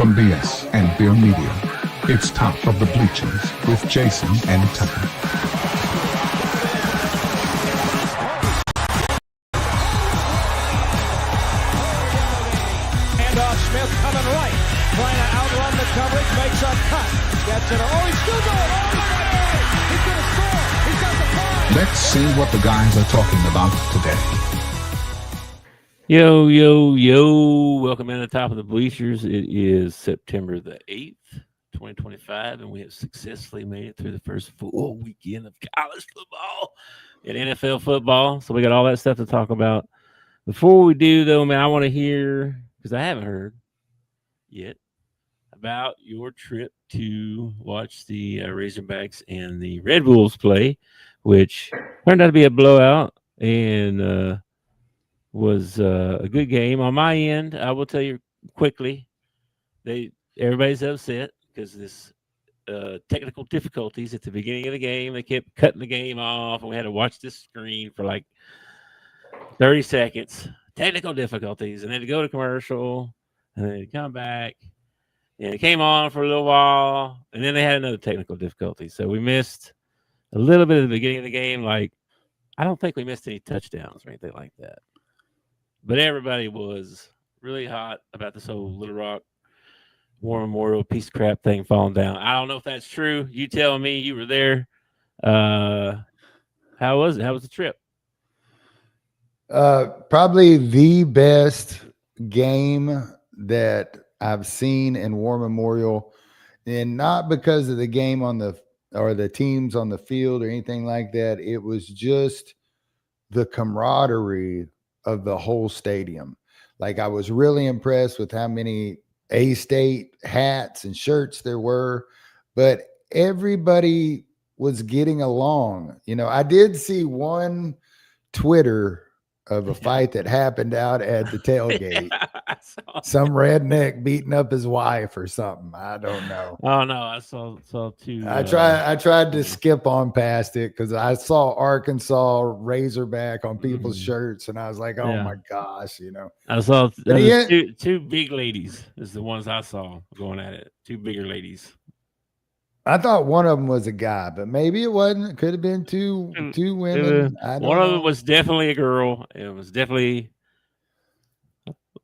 Some BS and beer media. It's Top of the Bleachers with Jason and Tucker. Handoff, Smith coming right, trying to outrun the coverage, makes a cut, gets it. Oh, he's still going. Oh, my God. He's going to score. He's got the five. Let's see what the guys are talking about today. Yo. Welcome in to Top of the Bleachers. It is September the 8th, 2025, and we have successfully made it through the first full weekend of college football and NFL football. So we got all that stuff to talk about. Before we do, though, man, I want to hear, because I haven't heard yet, about your trip to watch the Razorbacks and the Red Bulls play, which turned out to be a blowout and was a good game. On my end, I will tell you quickly, everybody's upset because this technical difficulties at the beginning of the game. They kept cutting the game off, and we had to watch this screen for like 30 seconds. Technical difficulties, and then to go to commercial, and then to come back, and it came on for a little while, and then they had another technical difficulty. So we missed a little bit of the beginning of the game. Like, I don't think we missed any touchdowns or anything like that. But everybody was really hot about this whole Little Rock War Memorial piece of crap thing falling down. I don't know if that's true. You tell me. You were there. How was it? How was the trip? Probably the best game that I've seen in War Memorial, and not because of the game or the teams on the field or anything like that. It was just the camaraderie of the whole stadium. Like, I was really impressed with how many A-State hats and shirts there were, but everybody was getting along. You know, I did see one Twitter of a fight that happened out at the tailgate. Some redneck beating up his wife or something. I don't know. Oh no, I saw two. I tried to skip on past it because I saw Arkansas Razorback on people's shirts, and I was like, "Oh my gosh!" You know. I saw two big ladies. Is the ones I saw going at it. Two bigger ladies. I thought one of them was a guy, but maybe it wasn't. It could have been two women. One of them was definitely a girl. It was definitely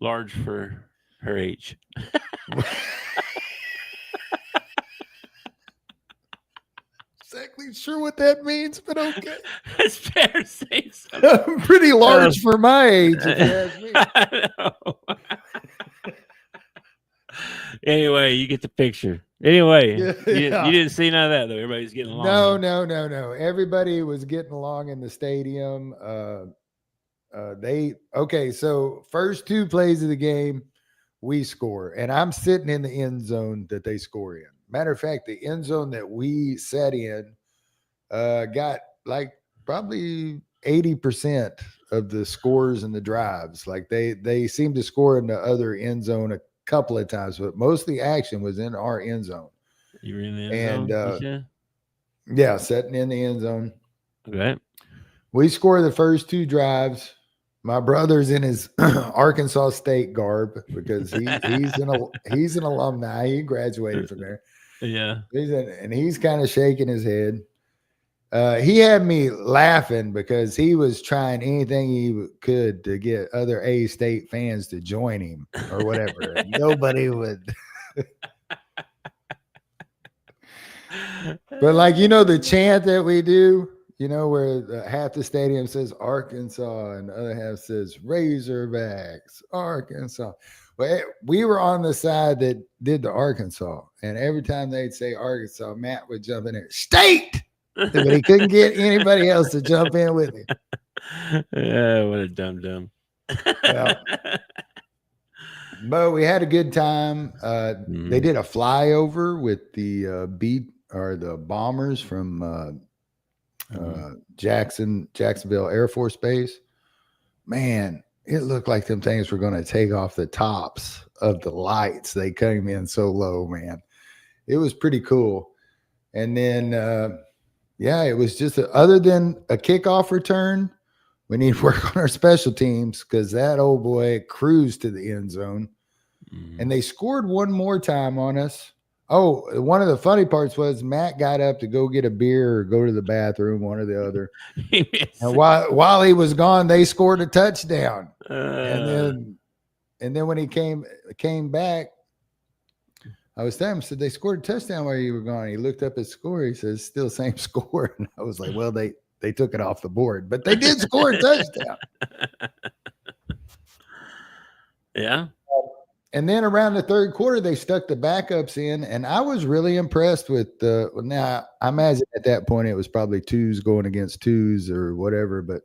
large for her age. Exactly sure what that means, but okay. It's fair to say so. Pretty large for my age, if you ask me. I know. Anyway, you get the picture. Anyway, you didn't see none of that, though. Everybody's getting along. No. Everybody was getting along in the stadium. So first two plays of the game, we score. And I'm sitting in the end zone that they score in. Matter of fact, the end zone that we sat in got like probably 80% of the scores and the drives. Like they seemed to score in the other end zone a couple of times, but most of the action was in our end zone. You were in the end zone? Yeah, sitting in the end zone. Okay. We scored the first two drives. My brother's in his Arkansas State garb because he's an alumni. He graduated from there. Yeah. He's kind of shaking his head. He had me laughing because he was trying anything he could to get other A-State fans to join him or whatever. Nobody would. But like, you know, the chant that we do, you know, where half the stadium says Arkansas and the other half says Razorbacks, Arkansas. Well, we were on the side that did the Arkansas. And every time they'd say Arkansas, Matt would jump in there, State! But he couldn't get anybody else to jump in with him. Yeah, what a dum-dum. Yeah. But we had a good time. They did a flyover with the the bombers from Jacksonville Air Force Base. Man, it looked like them things were going to take off the tops of the lights. They came in so low, man. It was pretty cool. And then it was just other than a kickoff return, we need to work on our special teams because that old boy cruised to the end zone. and they scored one more time on us. Oh, one of the funny parts was Matt got up to go get a beer or go to the bathroom, one or the other. And while he was gone, they scored a touchdown. And then when he came back, I was telling him, said they scored a touchdown while you were gone. He looked up his score. He says, still same score. And I was like, well, they took it off the board, but they did score a touchdown. Yeah. And then around the third quarter, they stuck the backups in, and I was really impressed with now I imagine at that point it was probably twos going against twos or whatever, but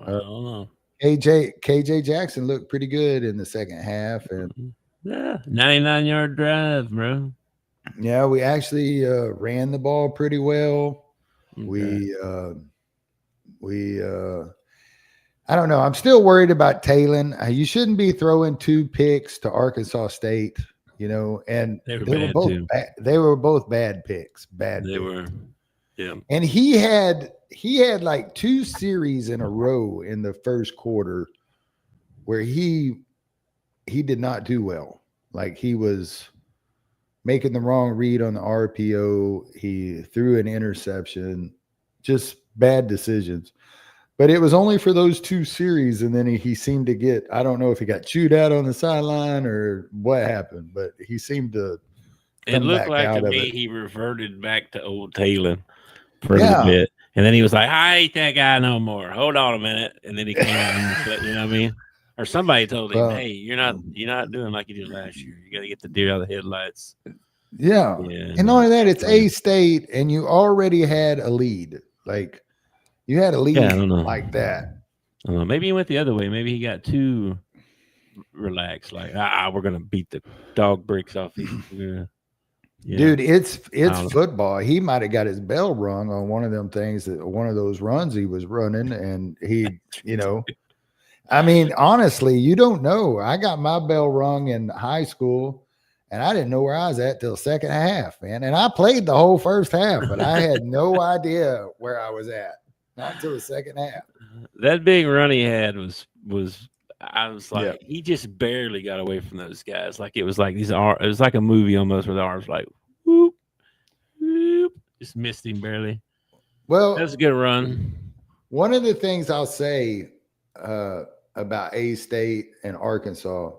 I don't know. KJ Jackson looked pretty good in the second half, and 99-yard drive, bro. Yeah, we actually ran the ball pretty well. Okay. We I don't know. I'm still worried about Talon. You shouldn't be throwing 2 picks to Arkansas State, and they were both bad. They were both bad picks. They were. Yeah. And he had like 2 series in a row in the first quarter where he did not do well. Like he was making the wrong read on the RPO. He threw an interception, just bad decisions. But it was only for those 2 series, and then he seemed to get, I don't know if he got chewed out on the sideline or what happened, but he seemed to It looked like to me he reverted back to old Talon for a little bit. And then he was like, I ain't that guy no more. Hold on a minute. And then he came out and, you know what I mean? Or somebody told him, hey, you're not doing like you did last year. You got to get the deer out of the headlights. Yeah. And not only that, it's A-State, and you already had a lead. Like, you had a lead like that. Maybe he went the other way. Maybe he got too relaxed. Like, we're gonna beat the dog bricks off you. Yeah. Dude, it's football. He might have got his bell rung on one of them things, one of those runs he was running, and he, I mean, honestly, you don't know. I got my bell rung in high school, and I didn't know where I was at till second half, man. And I played the whole first half, but I had no idea where I was at. Not until the second half. That big run he had was I was like, he just barely got away from those guys. Like it was like it was like a movie almost where the arms like whoop, whoop, just missed him barely. Well, that was a good run. One of the things I'll say about A-State and Arkansas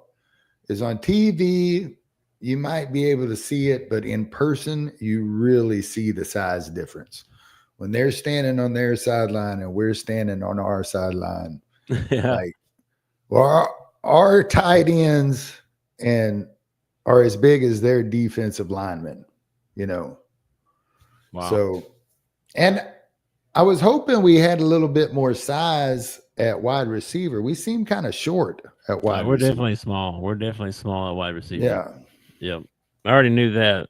is on TV, you might be able to see it, but in person, you really see the size difference. When they're standing on their sideline and we're standing on our sideline, like, well, our tight ends are as big as their defensive linemen, Wow. So, and I was hoping we had a little bit more size at wide receiver. We seem kind of short at wide receiver. We're definitely small. We're definitely small at wide receiver. Yeah. Yep. I already knew that.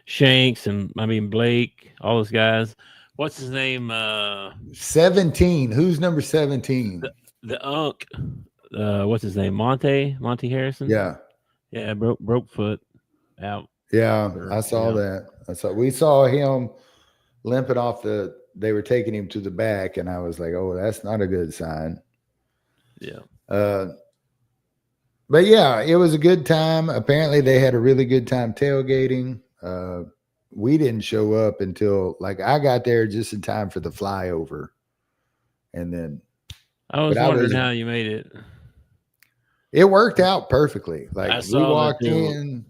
Shanks and Blake, all those guys. What's his name? 17. Who's number 17? The Unk. What's his name? Monte Harrison. Yeah. Yeah. Broke foot out. Yeah, I saw that. We saw him limping off they were taking him to the back, and I was like, oh, that's not a good sign. Yeah. But yeah, it was a good time. Apparently they had a really good time tailgating. We didn't show up until I got there just in time for the flyover. And then I was wondering how you made it. It worked out perfectly. We walked in.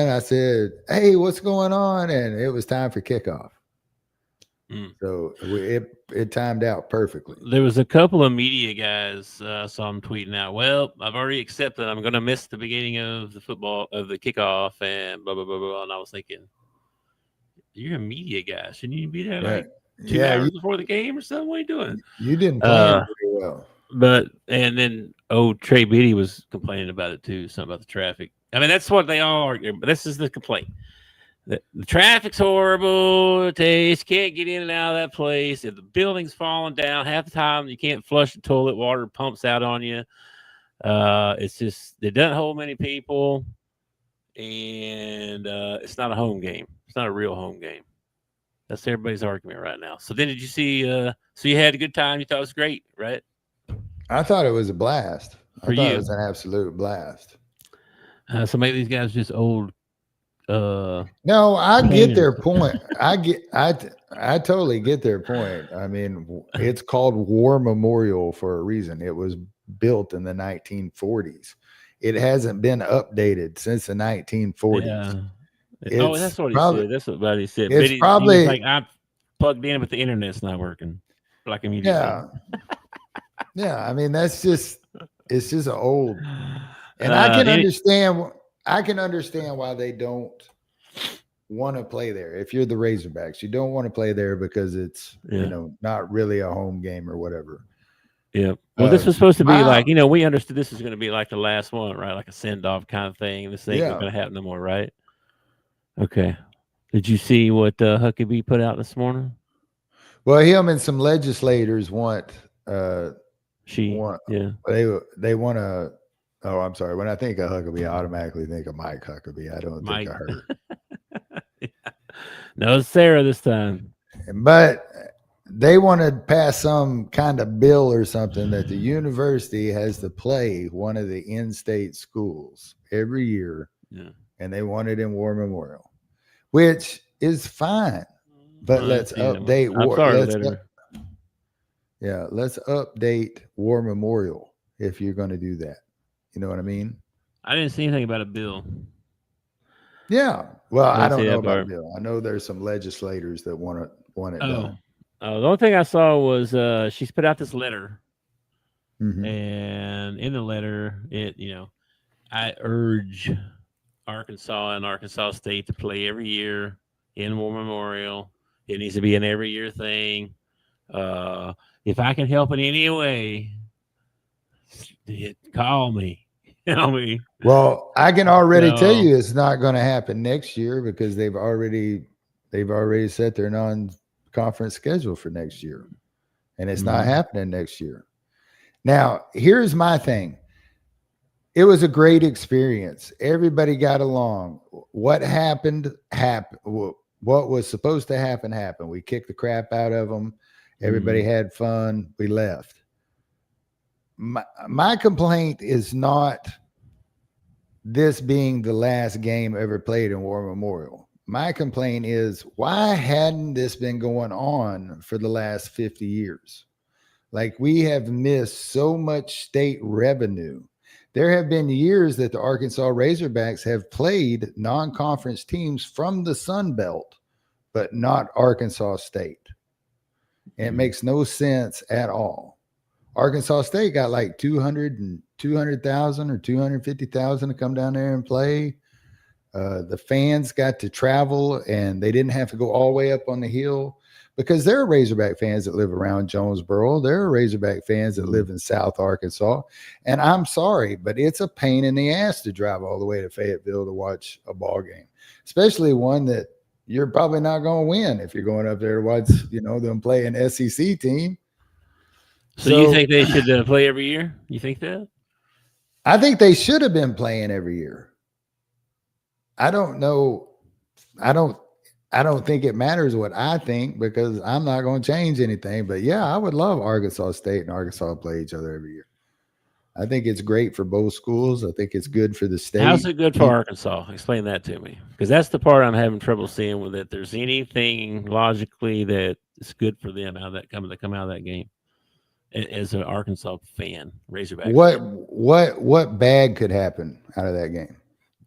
I said, hey, what's going on? And it was time for kickoff. So it timed out perfectly. There was a couple of media guys I saw them tweeting out, well, I've already accepted I'm going to miss the beginning of the kickoff and blah, blah, blah, blah. And I was thinking, you're a media guy. Shouldn't you be there 2 hours before the game or something? What are you doing? You didn't plan very well. And then Trey Biddy was complaining about it too, something about the traffic. I mean, that's what they all argue, but this is the complaint. The traffic's horrible. You can't get in and out of that place. If the building's falling down, half the time you can't flush the toilet, water pumps out on you. It's just it doesn't hold many people, and it's not a home game. It's not a real home game. That's everybody's argument right now. So then, did you see? So you had a good time. You thought it was great, right? I thought it was a blast. For I thought you. It was an absolute blast. So maybe these guys just old. No, I get their painters. point. I totally get their point. I mean, it's called War Memorial for a reason. It was built in the 1940s. It hasn't been updated since the 1940s. Yeah. It's That's what he probably said. That's what Buddy said. it's But he was probably like, I'm plugged in, but the internet's not working. Like immediately. yeah. Yeah, I mean it's just an old, and I can understand why they don't want to play there. If you're the Razorbacks, you don't want to play there because it's not really a home game or whatever. Yeah. Well, this was supposed to be like, we understood this is going to be like the last one, right? Like a send-off kind of thing. This ain't going to happen no more, right? Okay. Did you see what Huckabee put out this morning? Well, him and some legislators want they want to. Oh, I'm sorry. When I think of Huckabee, I automatically think of Mike Huckabee. I don't think of her. No, it's Sarah this time. But they want to pass some kind of bill or something that the university has to play one of the in-state schools every year. Yeah. And they want it in War Memorial, which is fine. But let's update let's update War Memorial if you're going to do that. You know what I mean? I didn't see anything about a bill. Yeah. Well, I don't know about a bill. I know there's some legislators that want it done. The only thing I saw was she's put out this letter. Mm-hmm. And in the letter, I urge Arkansas and Arkansas State to play every year in War Memorial. It needs to be an every year thing. If I can help in any way, call me. Well, I can already tell you it's not going to happen next year because they've already set their non-conference schedule for next year, and it's not happening next year. Now, here's my thing. It was a great experience. Everybody got along. What happened. What was supposed to happen happened. We kicked the crap out of them. Everybody had fun. We left. My complaint is not this being the last game ever played in War Memorial. My complaint is, why hadn't this been going on for the last 50 years? Like, we have missed so much state revenue. There have been years that the Arkansas Razorbacks have played non-conference teams from the Sun Belt, but not Arkansas State. And it makes no sense at all. Arkansas State got like 200,000 or 250,000 to come down there and play. The fans got to travel, and they didn't have to go all the way up on the hill because there are Razorback fans that live around Jonesboro. There are Razorback fans that live in South Arkansas. And I'm sorry, but it's a pain in the ass to drive all the way to Fayetteville to watch a ball game, especially one that you're probably not going to win if you're going up there to watch, them play an SEC team. So you think they should play every year? You think that? I think they should have been playing every year. I don't know. I don't think it matters what I think because I'm not going to change anything. But yeah, I would love Arkansas State and Arkansas to play each other every year. I think it's great for both schools. I think it's good for the state. How's it good for Arkansas? Explain that to me, because that's the part I'm having trouble seeing with it. There's anything logically that is good for them out of that come out of that game. As an Arkansas fan, Razorback. What bad could happen out of that game?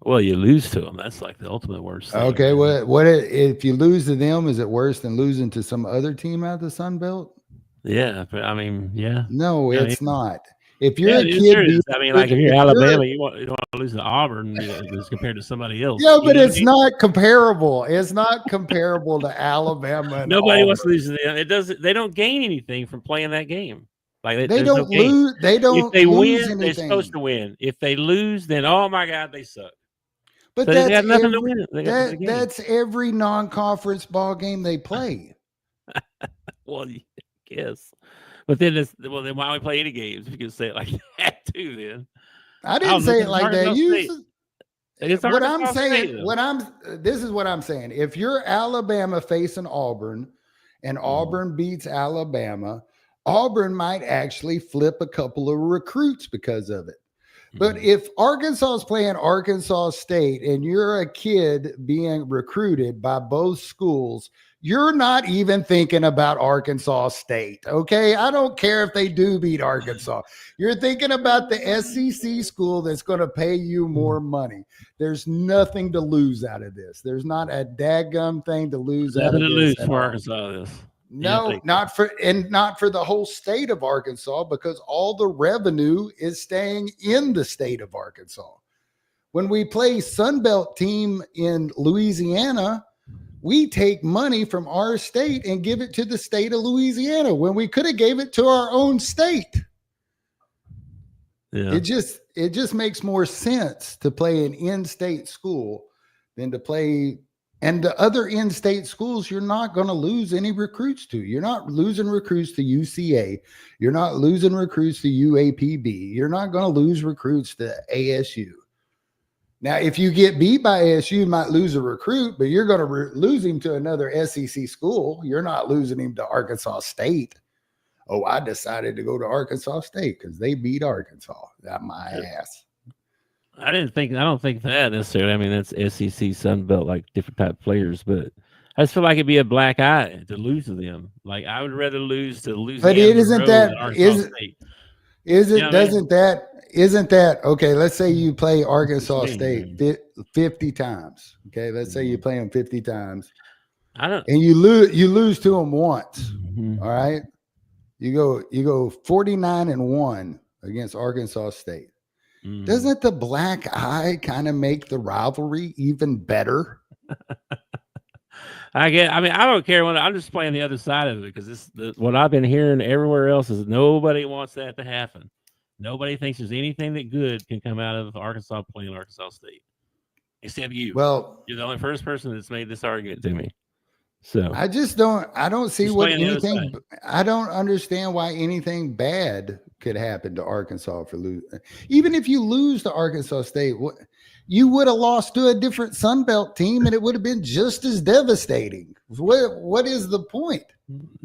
Well, you lose to them. That's like the ultimate worst thing. Okay, what if you lose to them? Is it worse than losing to some other team out of the Sun Belt? Yeah, but I mean, yeah. No, it's not. If you're a kid, like if you're Alabama, you don't want to lose to Auburn as compared to somebody else. Yeah, but it's not comparable. It's not comparable to Alabama. Nobody wants to lose to them. It doesn't. They don't gain anything from playing that game. Like they don't lose. They don't. If they lose win, anything. they're supposed to win. If they lose, then oh my God, they suck. But so that's they got nothing to win. That's every non-conference ball game they play. Well, yes. But then then why don't we play any games? If you can say it like that too, then I didn't say it like that. What I'm saying, State, this is what I'm saying. If you're Alabama facing Auburn and Auburn beats Alabama, Auburn might actually flip a couple of recruits because of it. But if Arkansas is playing Arkansas State and you're a kid being recruited by both schools, you're not even thinking about Arkansas State, okay? I don't care if they do beat Arkansas. You're thinking about the SEC school that's going to pay you more money. There's nothing to lose out of this. There's not a daggum thing to lose out of this. Nothing to lose for Arkansas. This. No, not for the whole state of Arkansas, because all the revenue is staying in the state of Arkansas. When we play Sunbelt team in Louisiana, we take money from our state and give it to the state of Louisiana when we could have gave it to our own state. Yeah. It just makes more sense to play an in-state school than to play. And the other in-state schools, you're not going to lose any recruits to. You're not losing recruits to UCA. You're not losing recruits to UAPB. You're not going to lose recruits to ASU. Now, if you get beat by ASU, you might lose a recruit, but you're going to lose him to another SEC school. You're not losing him to Arkansas State. Oh, I decided to go to Arkansas State because they beat Arkansas. Got my ass. I don't think that necessarily. I mean, that's SEC, Sun Belt, like different type of players, but I just feel like it'd be a black eye to lose to them. Like I would rather lose to Louisiana. But it isn't that isn't that okay? Let's say you play Arkansas State 50 times. Okay, let's say you play them 50 times. And you lose to them once. Mm-hmm. All right, you go 49-1 against Arkansas State. Mm. Doesn't the black eye kind of make the rivalry even better? I don't care when I'm just playing the other side of it because what I've been hearing everywhere else is nobody wants that to happen. Nobody thinks there's anything that good can come out of Arkansas playing Arkansas State, except you. Well, you're the only first person that's made this argument to me. So I don't see what anything. I don't understand why anything bad could happen to Arkansas for losing. Even if you lose to Arkansas State, you would have lost to a different Sun Belt team, and it would have been just as devastating. What is the point?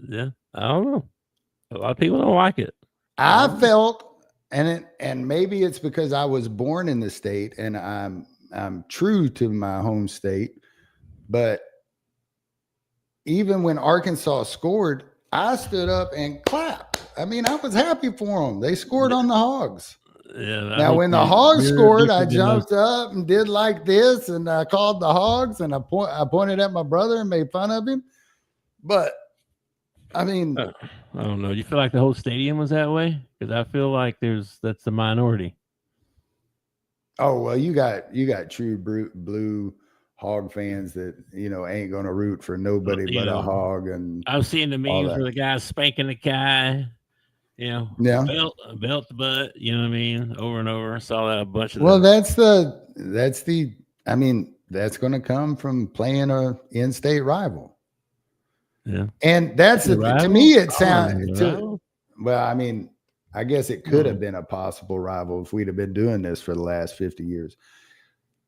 Yeah, I don't know. A lot of people don't like it. I felt, and maybe it's because I was born in the state, and I'm true to my home state, but even when Arkansas scored, I stood up and clapped. I mean, I was happy for them. They scored on the Hogs. Yeah. Now, when the Hogs scored, I jumped up and did like this, and I called the Hogs, and I pointed at my brother and made fun of him. But I mean, I don't know. You feel like the whole stadium was that way? Because I feel like that's the minority. Oh well, you got true blue Hog fans that ain't gonna root for nobody but a Hog. And I've seen the memes where the guy's spanking the guy, belt the butt, you know what I mean, over and over. I saw that a bunch of. Well, that's gonna come from playing a in-state rival. Yeah, and that's to me it sounds. Well, I mean, I guess it could have been a possible rival if we'd have been doing this for the last 50 years.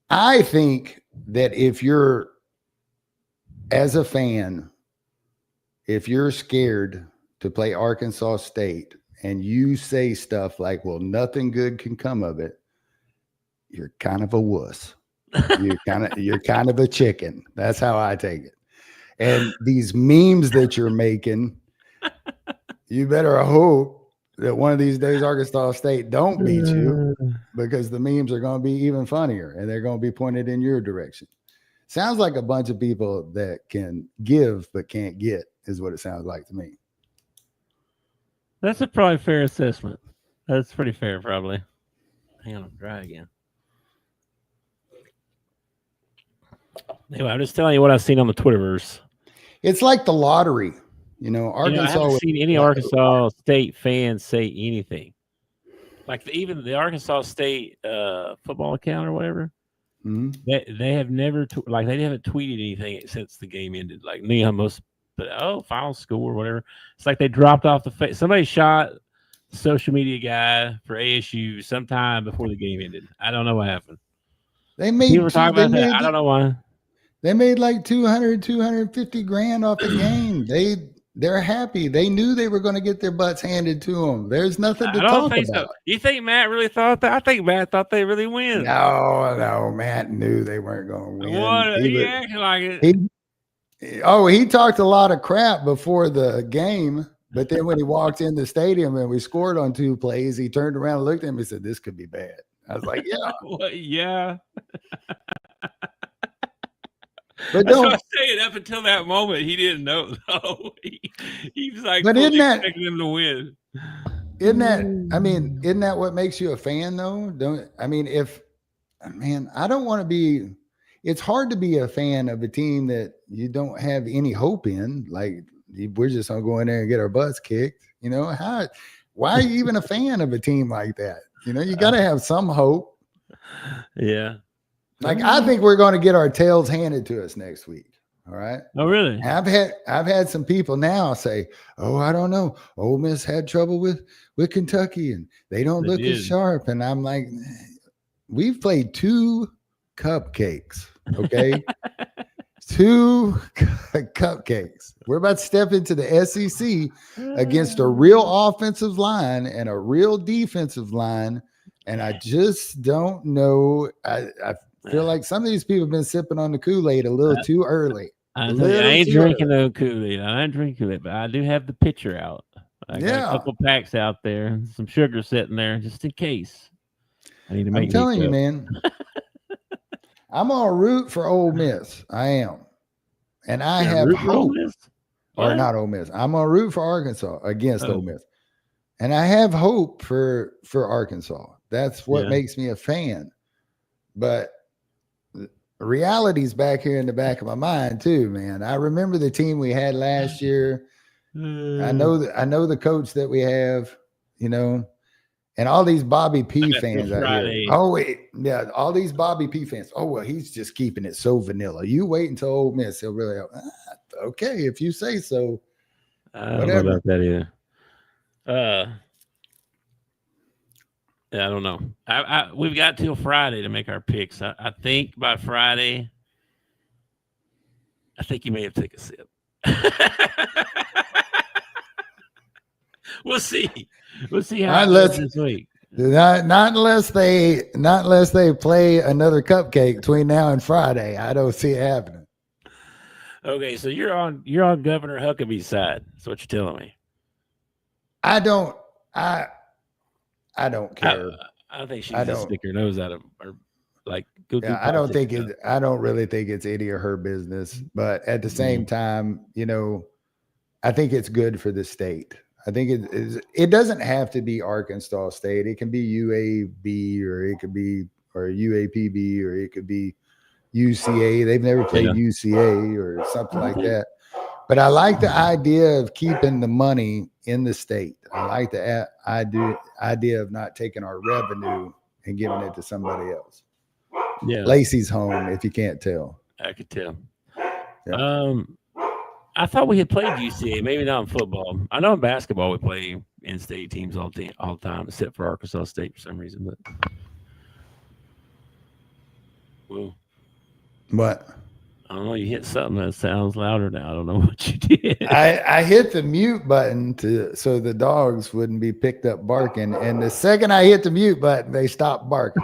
I think that if you're, as a fan, if you're scared to play Arkansas State and you say stuff like, well, nothing good can come of it, you're kind of a wuss. You're kind of a chicken. That's how I take it. And these memes that you're making, you better hope that one of these days Arkansas State don't beat you, because the memes are going to be even funnier and they're going to be pointed in your direction. Sounds like a bunch of people that can give but can't get is what it sounds like to me. That's a probably fair assessment. That's pretty fair, probably. Hang on, I'm dry again. Anyway, I'm just telling you what I've seen on the Twitterverse. It's like the lottery. Arkansas. I haven't seen any Arkansas State fans say anything. Like even the Arkansas State football account or whatever, they have never they haven't tweeted anything since the game ended. Like almost, but final score or whatever. It's like they dropped off the face. Somebody shot the social media guy for ASU sometime before the game ended. I don't know what happened. They made. You were talking about that. I don't know why. They made like 200, 250 grand off the game. They're happy. They knew they were going to get their butts handed to them. There's nothing to I don't talk think about. so. You think Matt really thought that? I think Matt thought they really win. No, Matt knew they weren't going to win. What? He acting like it. He talked a lot of crap before the game, but then when he walked in the stadium and we scored on 2 plays, he turned around and looked at him and said, "This could be bad." I was like, "Yeah, Well, yeah." but That's what don't." I'm saying. Up until that moment, he didn't know. Though. He was like, But fully isn't that- expecting them to win? Isn't that what makes you a fan though? I don't want to be. It's hard to be a fan of a team that you don't have any hope in. Like we're just gonna go in there and get our butts kicked. You know why are you even a fan of a team like that? You know, you got to have some hope. Yeah. Like I think we're going to get our tails handed to us next week. All right. Oh, really? I've had some people now say, "Oh, I don't know. Ole Miss had trouble with Kentucky, and they don't look as sharp." And I'm like, we've played 2 cupcakes. Okay, 2 cupcakes. We're about to step into the SEC against a real offensive line and a real defensive line, and I just don't know. I feel like some of these people have been sipping on the Kool-Aid a little too early. I ain't drinking no Kool-Aid. I ain't drinking it, but I do have the pitcher out. I got a couple packs out there, some sugar sitting there just in case. I need to make. I'm telling you, man. I'm gonna root for Ole Miss. I am, and I have hope. Or not Ole Miss. I'm gonna root for Arkansas against Ole Miss, and I have hope for Arkansas. That's what makes me a fan. But reality's back here in the back of my mind too, man. I remember the team we had last year. I know the coach that we have, you know, and all these Bobby P fans out here. Oh wait, yeah, all these Bobby P fans. Oh well, he's just keeping it so vanilla. You wait until Ole Miss, he'll really okay if you say so. I don't know about that either. Yeah, I don't know. We've got till Friday to make our picks. I think by Friday, I think you may have taken a sip. We'll see. We'll see how it goes this week. Not unless they play another cupcake between now and Friday. I don't see it happening. Okay, so you're on Governor Huckabee's side. That's what you're telling me. I don't care. I think she's just stick her nose out of or like go. Yeah, I don't really think it's any of her business. But at the same time, you know, I think it's good for the state. I think it doesn't have to be Arkansas State. It can be UAB or it could be UAPB or it could be UCA. They've never played UCA or something like that. But I like the idea of keeping the money in the state. I like the idea of not taking our revenue and giving it to somebody else. Yeah, Lacey's home, if you can't tell. I could tell. Yeah. I thought we had played UCA, maybe not in football. I know in basketball we play in-state teams all the time, except for Arkansas State for some reason. But what? I don't know. You hit something that sounds louder now. I don't know what you did. I hit the mute button so the dogs wouldn't be picked up barking, and the second I hit the mute button, they stopped barking.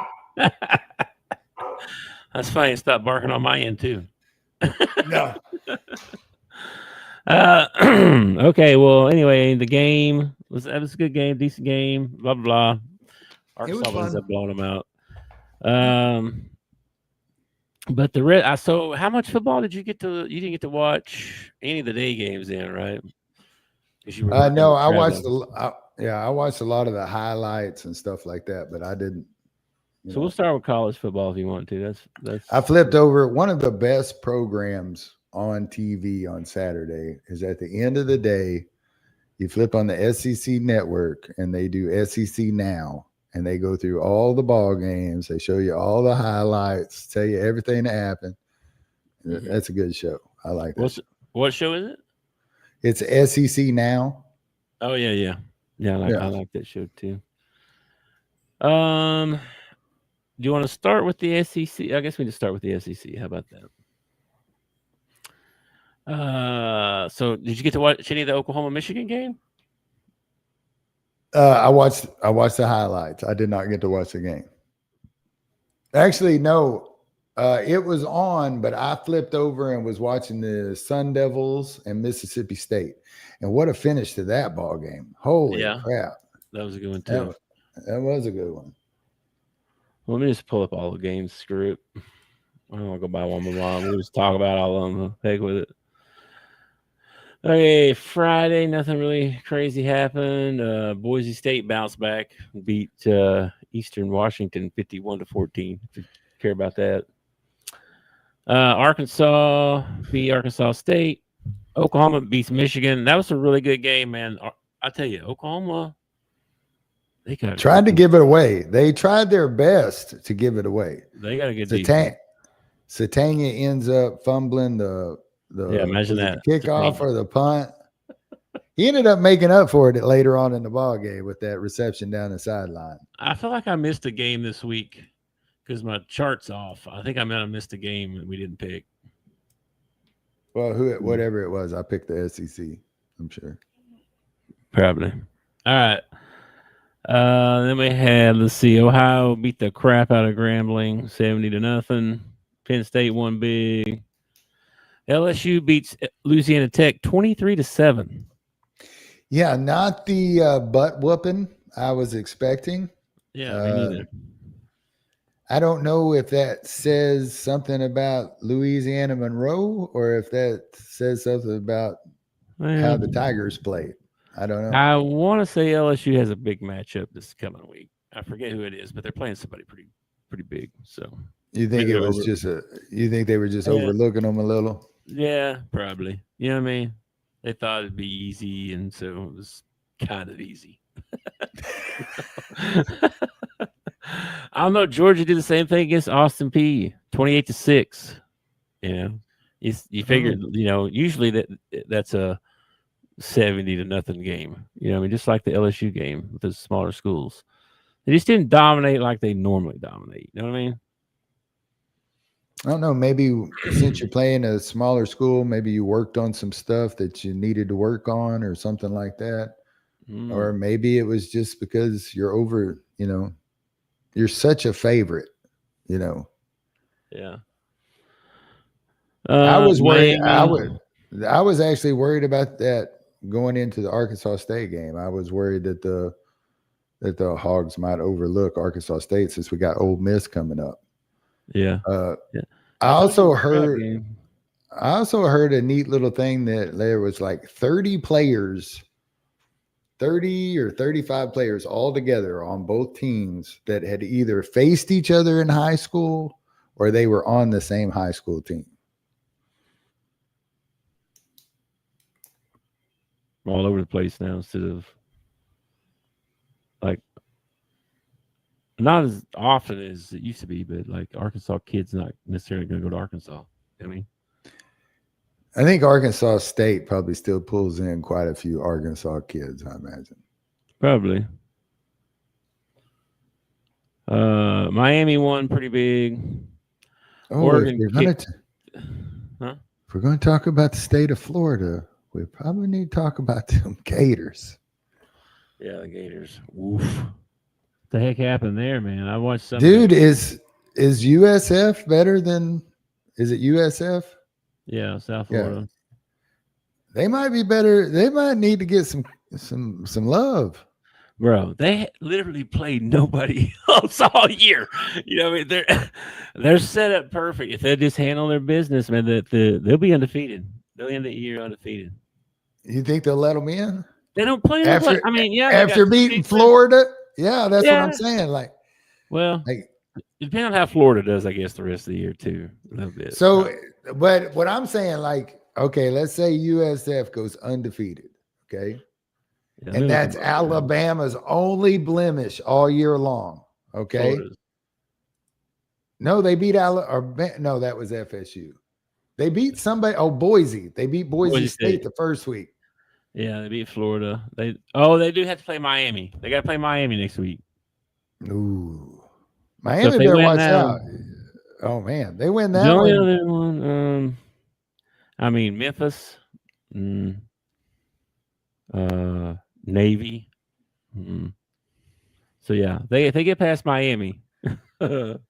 That's funny. Stop barking on my end too. No. Okay. Well, anyway, the game was a good game, decent game. Blah blah blah. Arkansas ends up blowing them out. But so how much football did you get to? You didn't get to watch any of the day games then, right? No, I watched I watched a lot of the highlights and stuff like that, but I didn't. So we'll start with college football if you want to. That's. I flipped over. One of the best programs on TV on Saturday is at the end of the day, you flip on the SEC network and they do SEC Now, and they go through all the ball games. They show you all the highlights, tell you everything that happened. Mm-hmm. That's a good show. I like that. What show is it? It's SEC Now. Oh yeah. I like that show too. Do you want to start with the SEC? I guess we just start with the SEC. How about that? So did you get to watch any of the Oklahoma-Michigan game? I watched the highlights. I did not get to watch the game. Actually, no. It was on, but I flipped over and was watching the Sun Devils and Mississippi State. And what a finish to that ball game. Holy crap. That was a good one too. That was a good one. Well, let me just pull up all the games. Screw it. I don't want to go by one by one. We'll just talk about all of them. Heck with it. Okay, Friday, nothing really crazy happened. Boise State bounced back, beat Eastern Washington 51-14. If you care about that. Arkansas beat Arkansas State. Oklahoma beats Michigan. That was a really good game, man. I tell you, Oklahoma, they tried to give it away. They tried their best to give it away. They got a good defense. Satania ends up fumbling the imagine that kickoff or the punt. He ended up making up for it later on in the ball game with that reception down the sideline. I feel like I missed a game this week because my chart's off. I think I might have missed a game that we didn't pick. Well, whatever it was, I picked the SEC. I'm sure. Probably. All right. Then we had, let's see, Ohio beat the crap out of Grambling 70-0. Penn State won big. LSU beats Louisiana Tech 23-7. Yeah, not the butt whooping I was expecting. Yeah, me neither. I don't know if that says something about Louisiana Monroe or if that says something about how the Tigers played. I don't know. I want to say LSU has a big matchup this coming week. I forget who it is, but they're playing somebody pretty big. So you think it was you think they were just overlooking them a little? Yeah, probably. You know what I mean? They thought it'd be easy, and so it was kind of easy. I don't know. Georgia did the same thing against Austin Peay, 28-6. You know, you figured, usually that's a 70-0 game. You know, I mean, just like the LSU game with the smaller schools, they just didn't dominate like they normally dominate. You know what I mean? I don't know. Maybe since you're playing a smaller school, maybe you worked on some stuff that you needed to work on or something like that. Or maybe it was just because you're over, you're such a favorite, Yeah. I was worried. I was actually worried about that going into the Arkansas State game. I was worried that the Hogs might overlook Arkansas State since we got Ole Miss coming up. Yeah. I also heard a neat little thing that there was like 30 or 35 players all together on both teams that had either faced each other in high school or they were on the same high school team. All over the place now instead of like not as often as it used to be, but like Arkansas kids not necessarily going to go to Arkansas. I mean, I think Arkansas State probably still pulls in quite a few Arkansas kids, I imagine. Probably. Miami won pretty big. Oregon if we're going to talk about the state of Florida, we probably need to talk about them Gators. Yeah, the Gators. Oof. What the heck happened there, man? I watched some. Dude, is USF better than? Is it USF? Yeah, South Florida. Yeah. They might be better. They might need to get some love. Bro, they literally played nobody else all year. You know, I mean, they're set up perfect. If they just handle their business, man, they'll be undefeated. They'll end the year undefeated. You think they'll let them in? They don't play after. I mean, yeah. After beating Florida, yeah, that's what I'm saying. Like, depending on how Florida does, I guess the rest of the year too, a little bit. So, but what I'm saying, like, okay, let's say USF goes undefeated, okay, and that's Alabama's only blemish all year long, okay. Florida's. No, they beat no, that was FSU. They beat somebody. Oh, Boise. They beat Boise State the first week. Yeah, they beat Florida. They do have to play Miami. They got to play Miami next week. Ooh, Miami better watch out. Oh man, they win that one. The only one. other one, I mean, Memphis, Navy. So yeah, if they get past Miami, that'll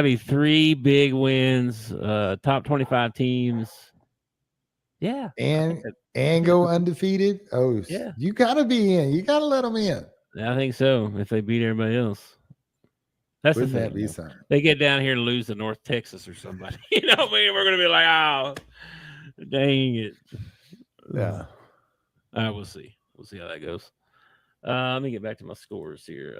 be 3 big wins. Top 25 teams. Yeah, and go undefeated. Oh, yeah, you gotta be in. You gotta let them in. I think so. If they beat everybody else, that's Wouldn't the that thing. be Though. something? They get down here and lose to North Texas or somebody. You know what I mean? We're gonna be like, oh, dang it. Yeah. We'll see. We'll see how that goes. Let me get back to my scores here.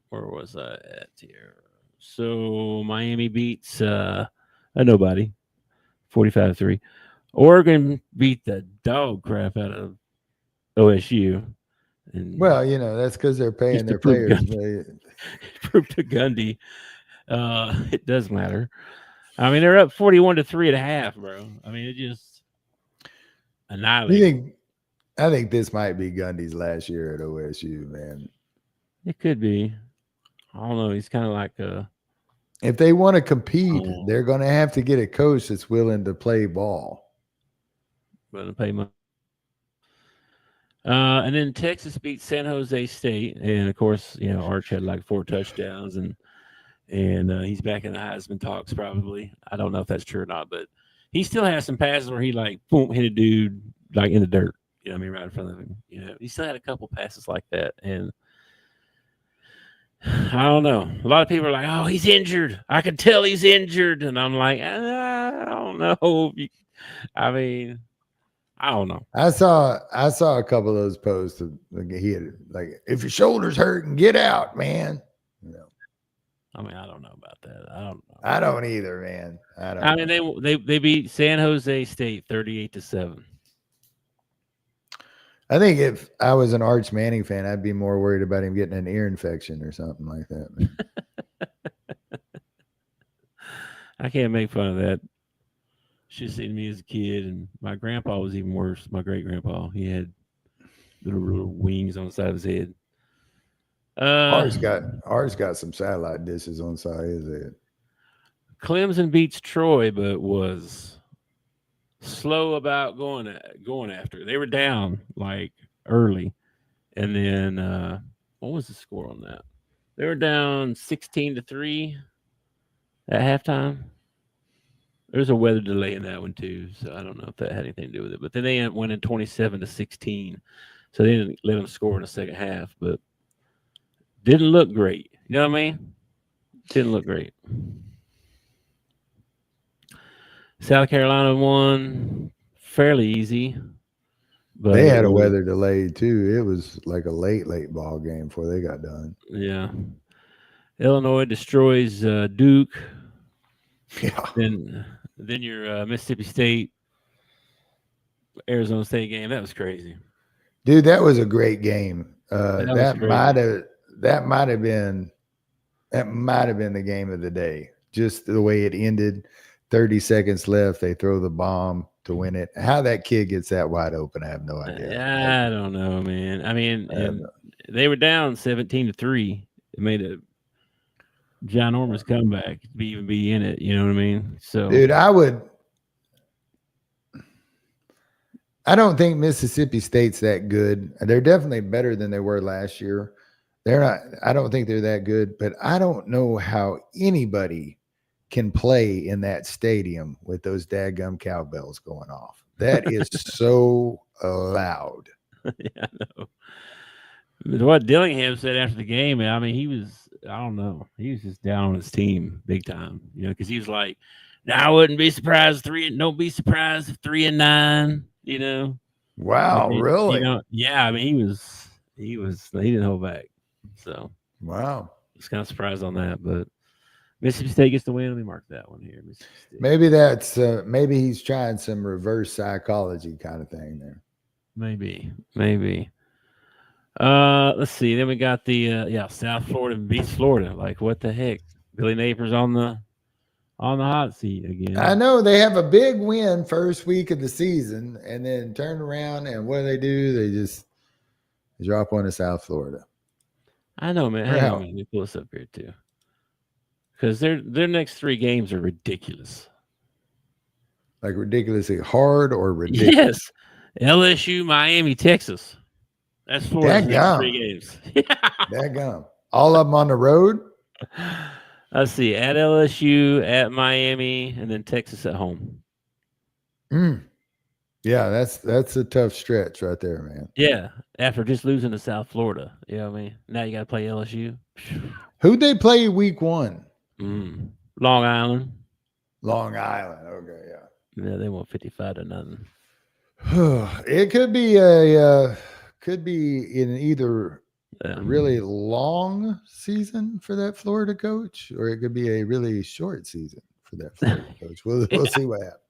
Where was I at here? So Miami beats a nobody, 45-3. Oregon beat the dog crap out of OSU. And Well, that's because they're paying just to their prove players. prove to Gundy, it does matter. I mean, they're up 41-3.5, bro. I mean, it just annihilated. I think this might be Gundy's last year at OSU, man. It could be. I don't know. He's kind of like if they want to compete, they're going to have to get a coach that's willing to play ball. Willing to pay money. And then Texas beat San Jose State, and of course, Arch had like 4 touchdowns, and he's back in the Heisman talks probably. I don't know if that's true or not, but he still has some passes where he like boom hit a dude like in the dirt. You know what I mean, right in front of him. He still had a couple passes like that, and I don't know. A lot of people are like, "Oh, he's injured. I can tell he's injured," and I'm like, I don't know. I mean, I don't know. I saw a couple of those posts. He had like, if your shoulder's hurting, get out, man. I mean, I don't know about that. I don't know. I don't either, man. I mean, they beat San Jose State 38-7. I think if I was an Arch Manning fan, I'd be more worried about him getting an ear infection or something like that, man. I can't make fun of that. Should have seen me as a kid, and my grandpa was even worse. My great grandpa, he had little wings on the side of his head. Ours got some satellite dishes on the side of his head. Clemson beats Troy, but was slow about going after. They were down like early, and then what was the score on that? They were down 16-3 at halftime. There's a weather delay in that one too, so I don't know if that had anything to do with it. But then they went in 27-16, so they didn't let them score in the second half, but didn't look great. You know what I mean? Didn't look great. South Carolina won fairly easy. But they had a weather delay too. It was like a late ball game before they got done. Yeah. Illinois destroys Duke. Yeah. Then your Mississippi State, Arizona State game. That was crazy. Dude, that was a great game. That might have been the game of the day. Just the way it ended. 30 seconds left. They throw the bomb to win it. How that kid gets that wide open, I have no idea. I don't know, man. I mean, they were down 17-3. It made a ginormous comeback to even be in it. You know what I mean? So, dude, I don't think Mississippi State's that good. They're definitely better than they were last year. They're not. I don't think they're that good, but I don't know how anybody can play in that stadium with those dadgum cowbells going off. That is so loud. Yeah, I know. What Dillingham said after the game, I mean, he was just down on his team big time, because he was like, I wouldn't be surprised don't be surprised if 3-9, Wow, really? Yeah, I mean, he didn't hold back. So, wow. I was kind of surprised on that, but Mississippi State gets the win. Let me mark that one here. Maybe that's maybe he's trying some reverse psychology kind of thing there. Maybe. Let's see. Then we got the South Florida beats Florida. Like, what the heck? Billy Napiers on the hot seat again. I know they have a big win first week of the season, and then turn around and what do? They just drop one to South Florida. I know, man. Hang on, let me pull this up here too, because their next 3 games are ridiculous. Like ridiculously hard or ridiculous? Yes. LSU, Miami, Texas. That's Florida's next 3 games. Dadgum. All of them on the road? Let's see. At LSU, at Miami, and then Texas at home. Yeah, that's a tough stretch right there, man. Yeah. After just losing to South Florida. You know what I mean? Now you got to play LSU. Who'd they play week 1? Long Island. Long Island. Okay, yeah. Yeah, they won 55-0. It could be in either a really long season for that Florida coach, or it could be a really short season for that Florida coach. We'll see what happens.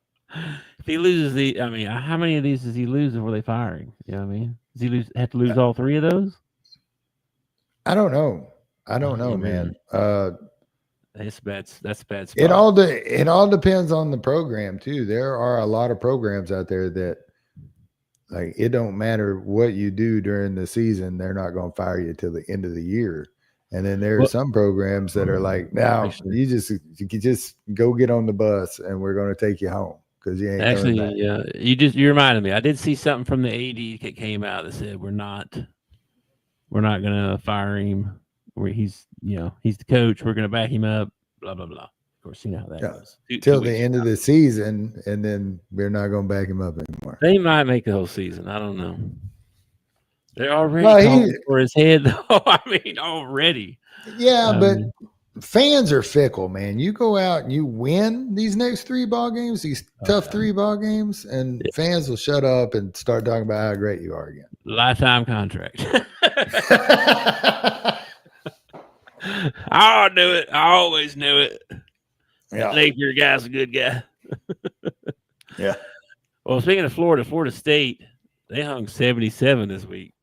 If he loses how many of these does he lose before they fire him? You know what I mean? Does he have to lose all 3 of those? I don't know. Man. That's bad spot. It all depends on the program too. There are a lot of programs out there that, like, it don't matter what you do during the season, they're not going to fire you till the end of the year. And then there are some programs that are like, now you just go get on the bus and we're going to take you home because you ain't actually. Yeah, you reminded me. I did see something from the AD that came out that said we're not going to fire him. He's the coach. We're going to back him up. Blah blah blah. Of course, you know how that goes. Till the end of the season, and then we're not going to back him up anymore. They might make the whole season. I don't know. They're already for his head, though. I mean, already. Yeah, but fans are fickle, man. You go out and you win these next 3 ball games, these tough 3 ball games, and fans will shut up and start talking about how great you are again. Lifetime contract. I knew it. I always knew it. Yeah. Napier guy's a good guy. Yeah. Well, speaking of Florida State, they hung 77 this week.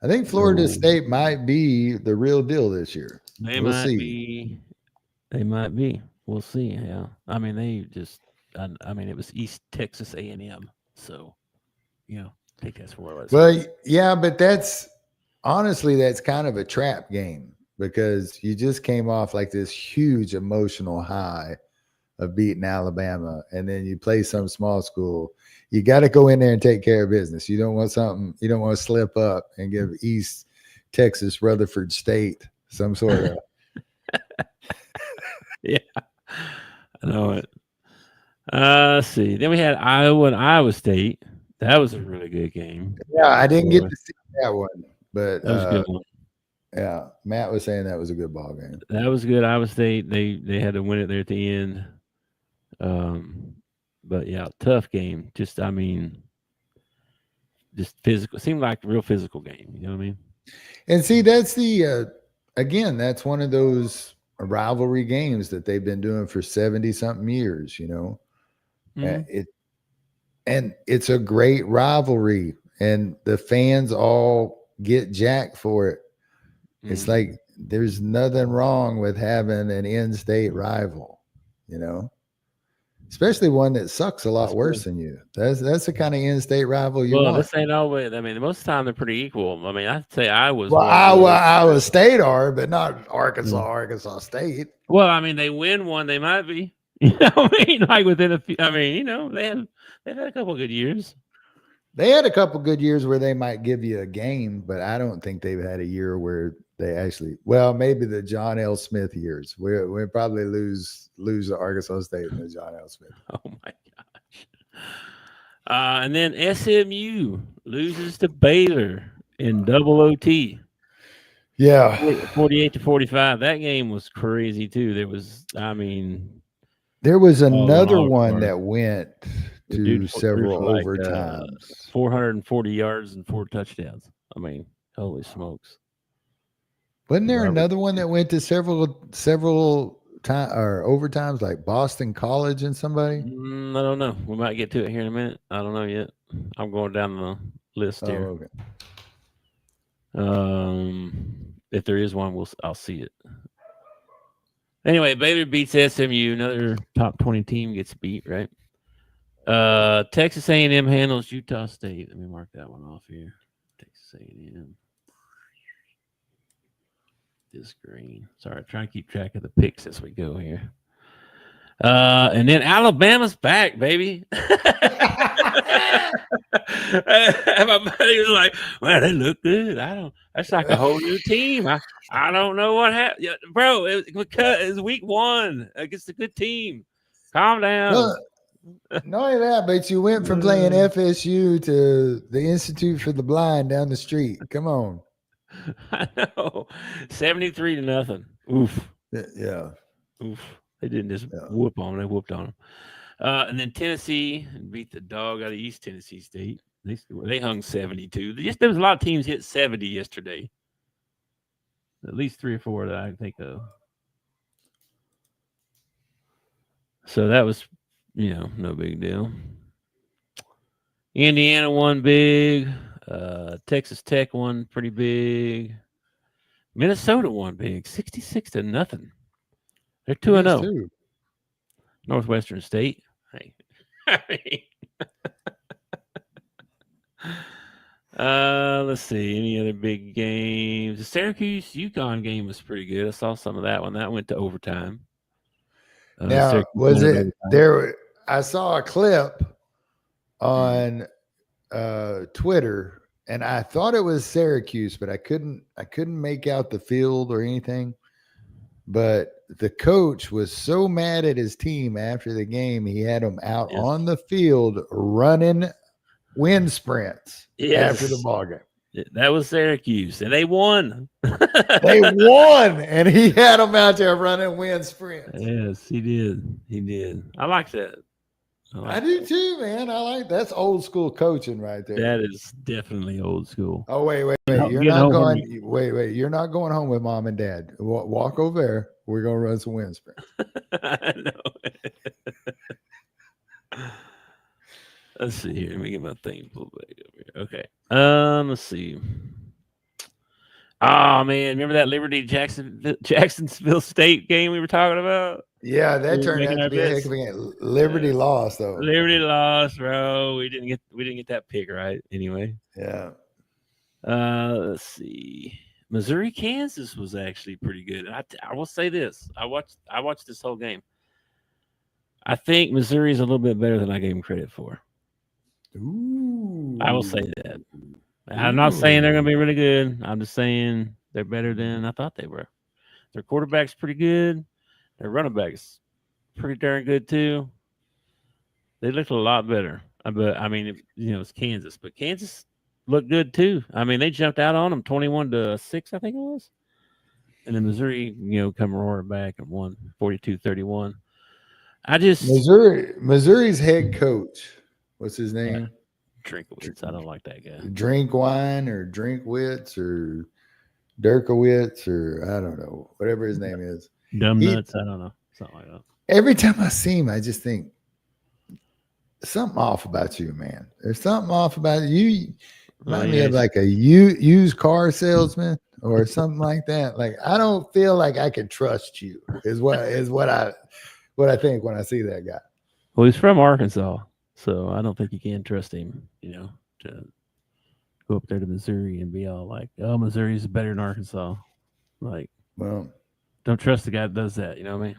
I think Florida State might be the real deal this year. We'll see. They might be. We'll see. Yeah. I mean, it was East Texas A&M. So, take that for what it was. Well, yeah, but that's kind of a trap game because you just came off like this huge emotional high of beating Alabama, and then you play some small school. You got to go in there and take care of business. You don't want to slip up and give East Texas Rutherford State some sort of. Yeah, I know it. Let's see. Then we had Iowa and Iowa State. That was a really good game. Yeah, I didn't get to see that one, but that was a good one. Yeah, Matt was saying that was a good ball game. That was good. Iowa State, they had to win it there at the end. But yeah, tough game. Just physical. It seemed like a real physical game. You know what I mean? And see, that's that's one of those rivalry games that they've been doing for 70-something years, Mm-hmm. And it's a great rivalry, and the fans all get jacked for it. Mm-hmm. It's like there's nothing wrong with having an in-state rival, especially one that sucks a lot worse than you. That's the kind of in-state rival you want. This ain't always. I mean, most of the time they're pretty equal. I mean, I'd say Iowa State are, but not Arkansas State. Well, I mean, they win one, they might be. You know what I mean? Like within a few. I mean, they've had a couple of good years. They had a couple of good years where they might give you a game, but I don't think they've had a year where they actually. Well, maybe the John L. Smith years. We'll probably lose to Arkansas State in the John L. Smith. Oh my gosh! And then SMU loses to Baylor in double OT. Yeah, 48-45. That game was crazy too. There was another one that went to several overtimes. 440 yards and 4 touchdowns. I mean, holy smokes! Wasn't there another one that went to several time or overtimes, like Boston College and somebody? I don't know. We might get to it here in a minute. I don't know yet. I'm going down the list here. Okay. If there is one, I'll see it. Anyway, Baylor beats SMU. Another top 20 team gets beat, right? Texas A&M handles Utah State. Let me mark that one off here. Texas A&M. This green. Sorry, I'm trying to keep track of the picks as we go here. And then Alabama's back, baby. My buddy was like, "Well, they look good. That's like a whole new team. I don't know what happened, bro. It's week 1 against a good team. Calm down." No, not only that, but you went from playing FSU to the Institute for the Blind down the street. Come on. I know. 73-0. Oof. Yeah. Oof. They didn't just whoop on them. They whooped on them. And then Tennessee beat the dog out of East Tennessee State. They hung 72. There was a lot of teams hit 70 yesterday. At least 3 or 4 that I can think of. So that was, no big deal. Indiana won big. Texas Tech won pretty big. Minnesota won big, 66-0. They're 2-0. Northwestern State. Hey. Let's see. Any other big games? The Syracuse-UConn game was pretty good. I saw some of that one. That went to overtime. Now, was it there? I saw a clip on Twitter, and I thought it was Syracuse, but I couldn't make out the field or anything. But the coach was so mad at his team after the game, he had them out on the field running wind sprints after the ball game. That was Syracuse, and they won. They won, and he had them out there running wind sprints. Yes, he did. He did. I like that. I do too, man. That's old school coaching right there. That is definitely old school. Oh, wait. You're not going. Wait. You're not going home with mom and dad. Walk over there. We're gonna run some wind sprints. I know. Let's see here. Let me get my thing pulled back over here. Okay. Let's see. Oh man, remember that Liberty Jacksonville State game we were talking about? Yeah, that turned out to be a heck of a game. Liberty lost though. Liberty lost, bro. We didn't get that pick right anyway. Yeah. Let's see. Missouri, Kansas was actually pretty good. I will say this. I watched this whole game. I think Missouri is a little bit better than I gave them credit for. Ooh. I will say that. I'm not saying they're going to be really good. I'm just saying they're better than I thought they were. Their quarterback's pretty good. Their running back's pretty darn good too. They looked a lot better. But I mean, it's Kansas, but Kansas looked good too. I mean, they jumped out on them 21-6, I think it was. And then Missouri, come roaring back and won 42-31. Missouri's head coach. What's his name? Drinkowitz. I don't like that guy. Drinkwine or Drinkwitz or Dirkowitz or I don't know, whatever his name is. Dumb nuts. I don't know. Something like that. Every time I see him, I just think something off about you, man. There's something off about you. Remind me of like a used car salesman or something like that. Like I don't feel like I can trust you. Is what I think when I see that guy. Well, he's from Arkansas, so I don't think you can trust him. To go up there to Missouri and be all like, "Oh, Missouri's better than Arkansas." Like, well, don't trust the guy that does that. You know what I mean?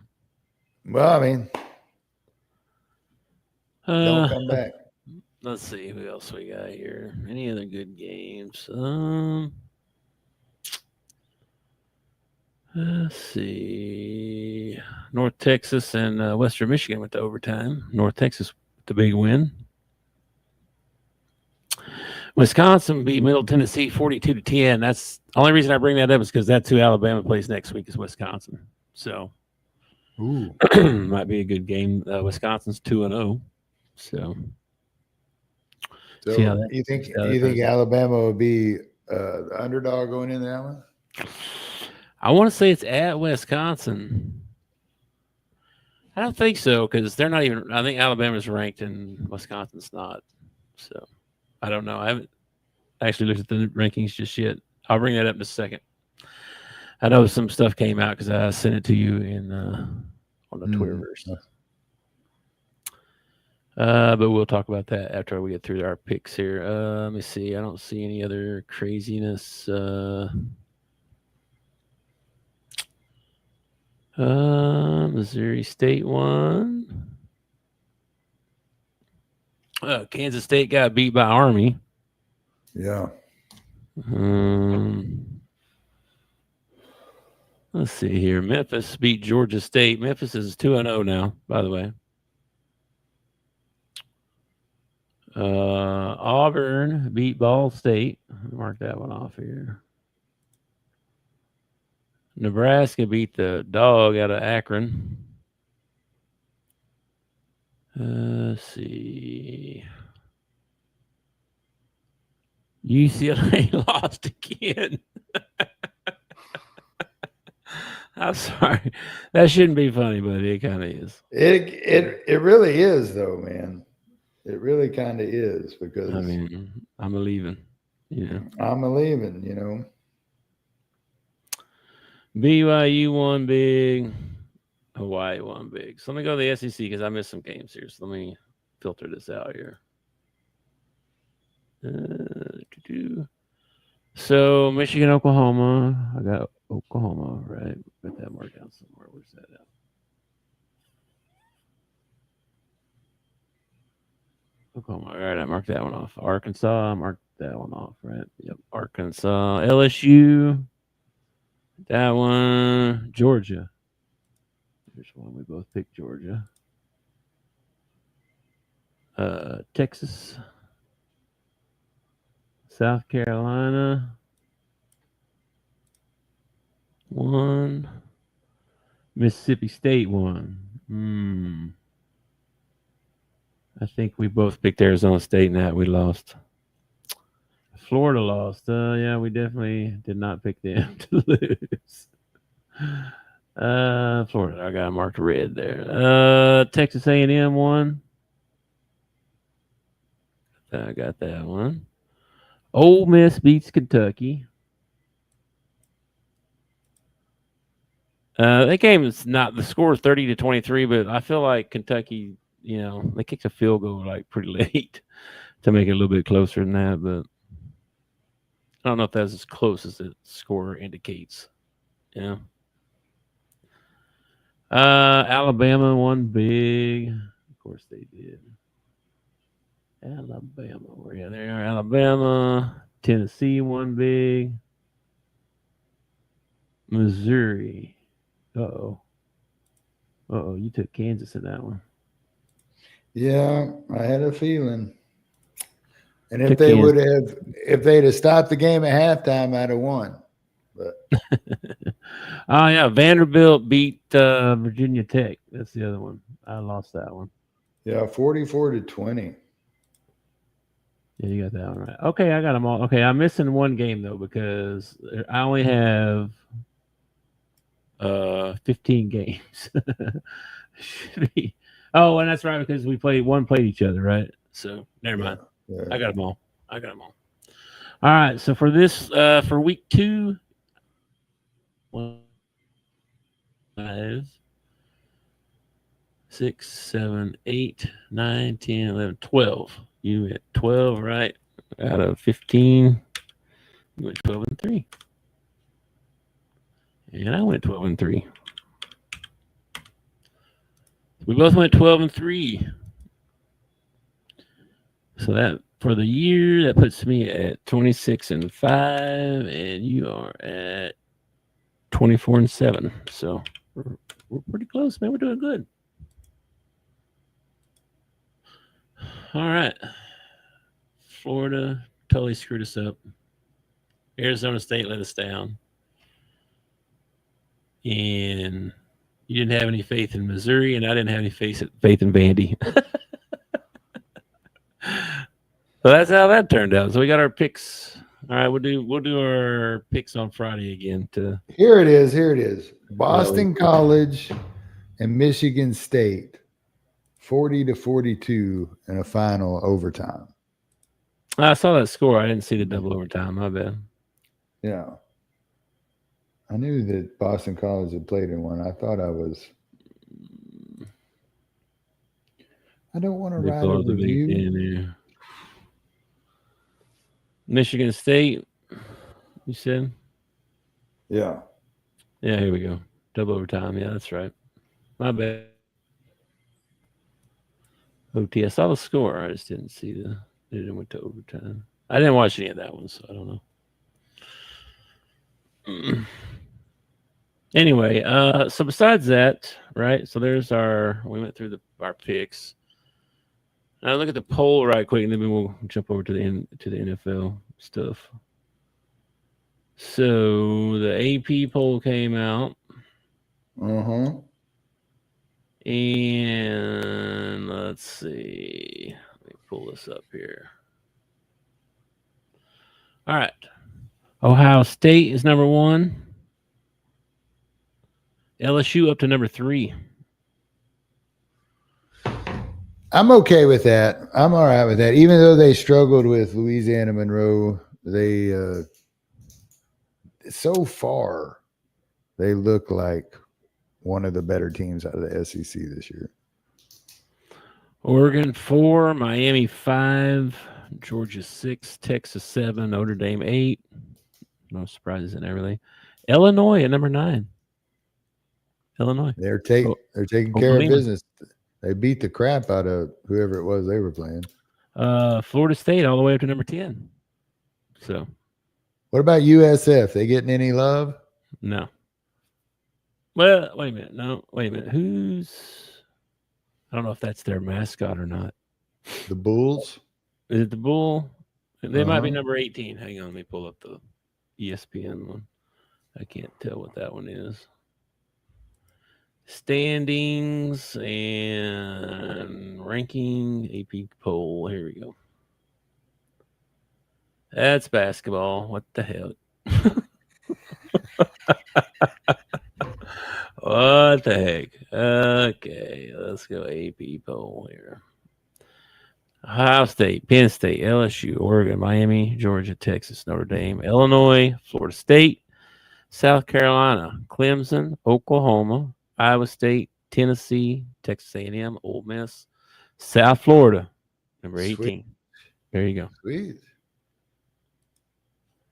Well, I mean, don't come back. Let's see who else we got here. Any other good games? Let's see. North Texas and Western Michigan went to overtime. North Texas with the big win. Wisconsin beat Middle Tennessee 42-10. That's the only reason I bring that up is because that's who Alabama plays next week is Wisconsin. So might be a good game. Wisconsin's 2-0. So you think Alabama will be the underdog going in that one? I want to say it's at Wisconsin. I don't think so because they're not even. I think Alabama's ranked and Wisconsin's not. So I don't know. I haven't actually looked at the rankings just yet. I'll bring that up in a second. I know some stuff came out because I sent it to you on the Twitterverse. But we'll talk about that after we get through our picks here. Let me see. I don't see any other craziness. Missouri State won. Kansas State got beat by Army. Yeah. Let's see here. Memphis beat Georgia State. Memphis is 2-0 now, by the way. Auburn beat Ball State. Mark that one off here. Nebraska beat the dog out of Akron. Let's see. UCLA lost again. I'm sorry. That shouldn't be funny, but it kind of is. It really is, though, man. It really kind of is, because I mean, I'm a leaving. Yeah. I'm a leaving, you know. BYU won big. Hawaii won big. So let me go to the SEC because I missed some games here. So let me filter this out here. So Michigan, Oklahoma. I got Oklahoma, right? Put that mark down somewhere. Where's that at? Oklahoma. All right, I marked that one off. Arkansas, I marked that one off, right? Yep. Arkansas. LSU. That one. Georgia. There's one. We both picked Georgia. Texas. South Carolina. One. Mississippi State won. I think we both picked Arizona State in that. We lost. Florida lost. Yeah, we definitely did not pick them to lose. Florida, I got marked red there. Texas A&M won. I got that one. Ole Miss beats Kentucky. That game is not the score 30-23, but I feel like Kentucky, you know, they kicked a field goal like pretty late to make it a little bit closer than that, but I don't know if that's as close as the score indicates. Yeah. Alabama won big. Of course they did. Alabama. Where are they? Alabama. Tennessee won big. Missouri. Uh-oh, you took Kansas in that one. Yeah, I had a feeling. And if they'd have stopped the game at halftime, I'd have won. But oh yeah, Vanderbilt beat Virginia Tech. That's the other one. I lost that one. Yeah, 44-20. Yeah, you got that one right. Okay, I got them all. Okay, I'm missing one game though because I only have 15 games. Should be. Oh, and that's right because we played each other, right? So never mind. Yeah. I got them all. All right. So for this, for week 2, 5, 6, 7, 8, 9, 10, 11, 12. You went 12, right? Out of 15. You went 12-3. And I went 12-3. We both went 12-3. So that for the year, that puts me at 26-5, and you are at 24-7. So we're pretty close, man. We're doing good. All right. Florida totally screwed us up. Arizona State let us down. And you didn't have any faith in Missouri, and I didn't have any faith in Vandy. So that's how that turned out. So we got our picks. All right, we'll do our picks on Friday again. Here it is. Boston College and Michigan State, 40-42 in a final overtime. I saw that score. I didn't see the double overtime. My bad. Yeah. I knew that Boston College had played in one. I thought I don't want to write a review. Michigan State, you said? Yeah. Yeah, here we go. Double overtime. Yeah, that's right. My bad. OT. I saw the score. I just didn't see it went to overtime. I didn't watch any of that one, so I don't know. Anyway, so besides that, right? So there's we went through our picks. Now look at the poll right quick, and then we'll jump over to the NFL stuff. So the AP poll came out. Uh-huh. And let's see. Let me pull this up here. All right. Ohio State is number 1. LSU up to number 3. I'm okay with that. I'm all right with that. Even though they struggled with Louisiana Monroe, they so far they look like one of the better teams out of the SEC this year. Oregon 4, Miami 5, Georgia 6, Texas 7, Notre Dame 8. No surprises in there really. Illinois at number 9. Illinois. They're taking care of business. They beat the crap out of whoever it was they were playing. Florida State all the way up to number 10. So, what about USF? They getting any love? No. Well, wait a minute. No, wait a minute. I don't know if that's their mascot or not. The Bulls? Is it the Bull? They might be number 18. Hang on, let me pull up the ESPN one. I can't tell what that one is. Standings and ranking AP poll. Here we go. That's basketball. What the hell? What the heck? Okay, let's go AP poll here. Ohio State, Penn State, LSU, Oregon, Miami, Georgia, Texas, Notre Dame, Illinois, Florida State, South Carolina, Clemson, Oklahoma, Iowa State, Tennessee, Texas A&M, Ole Miss, South Florida, number 18. Sweet. There you go. Sweet.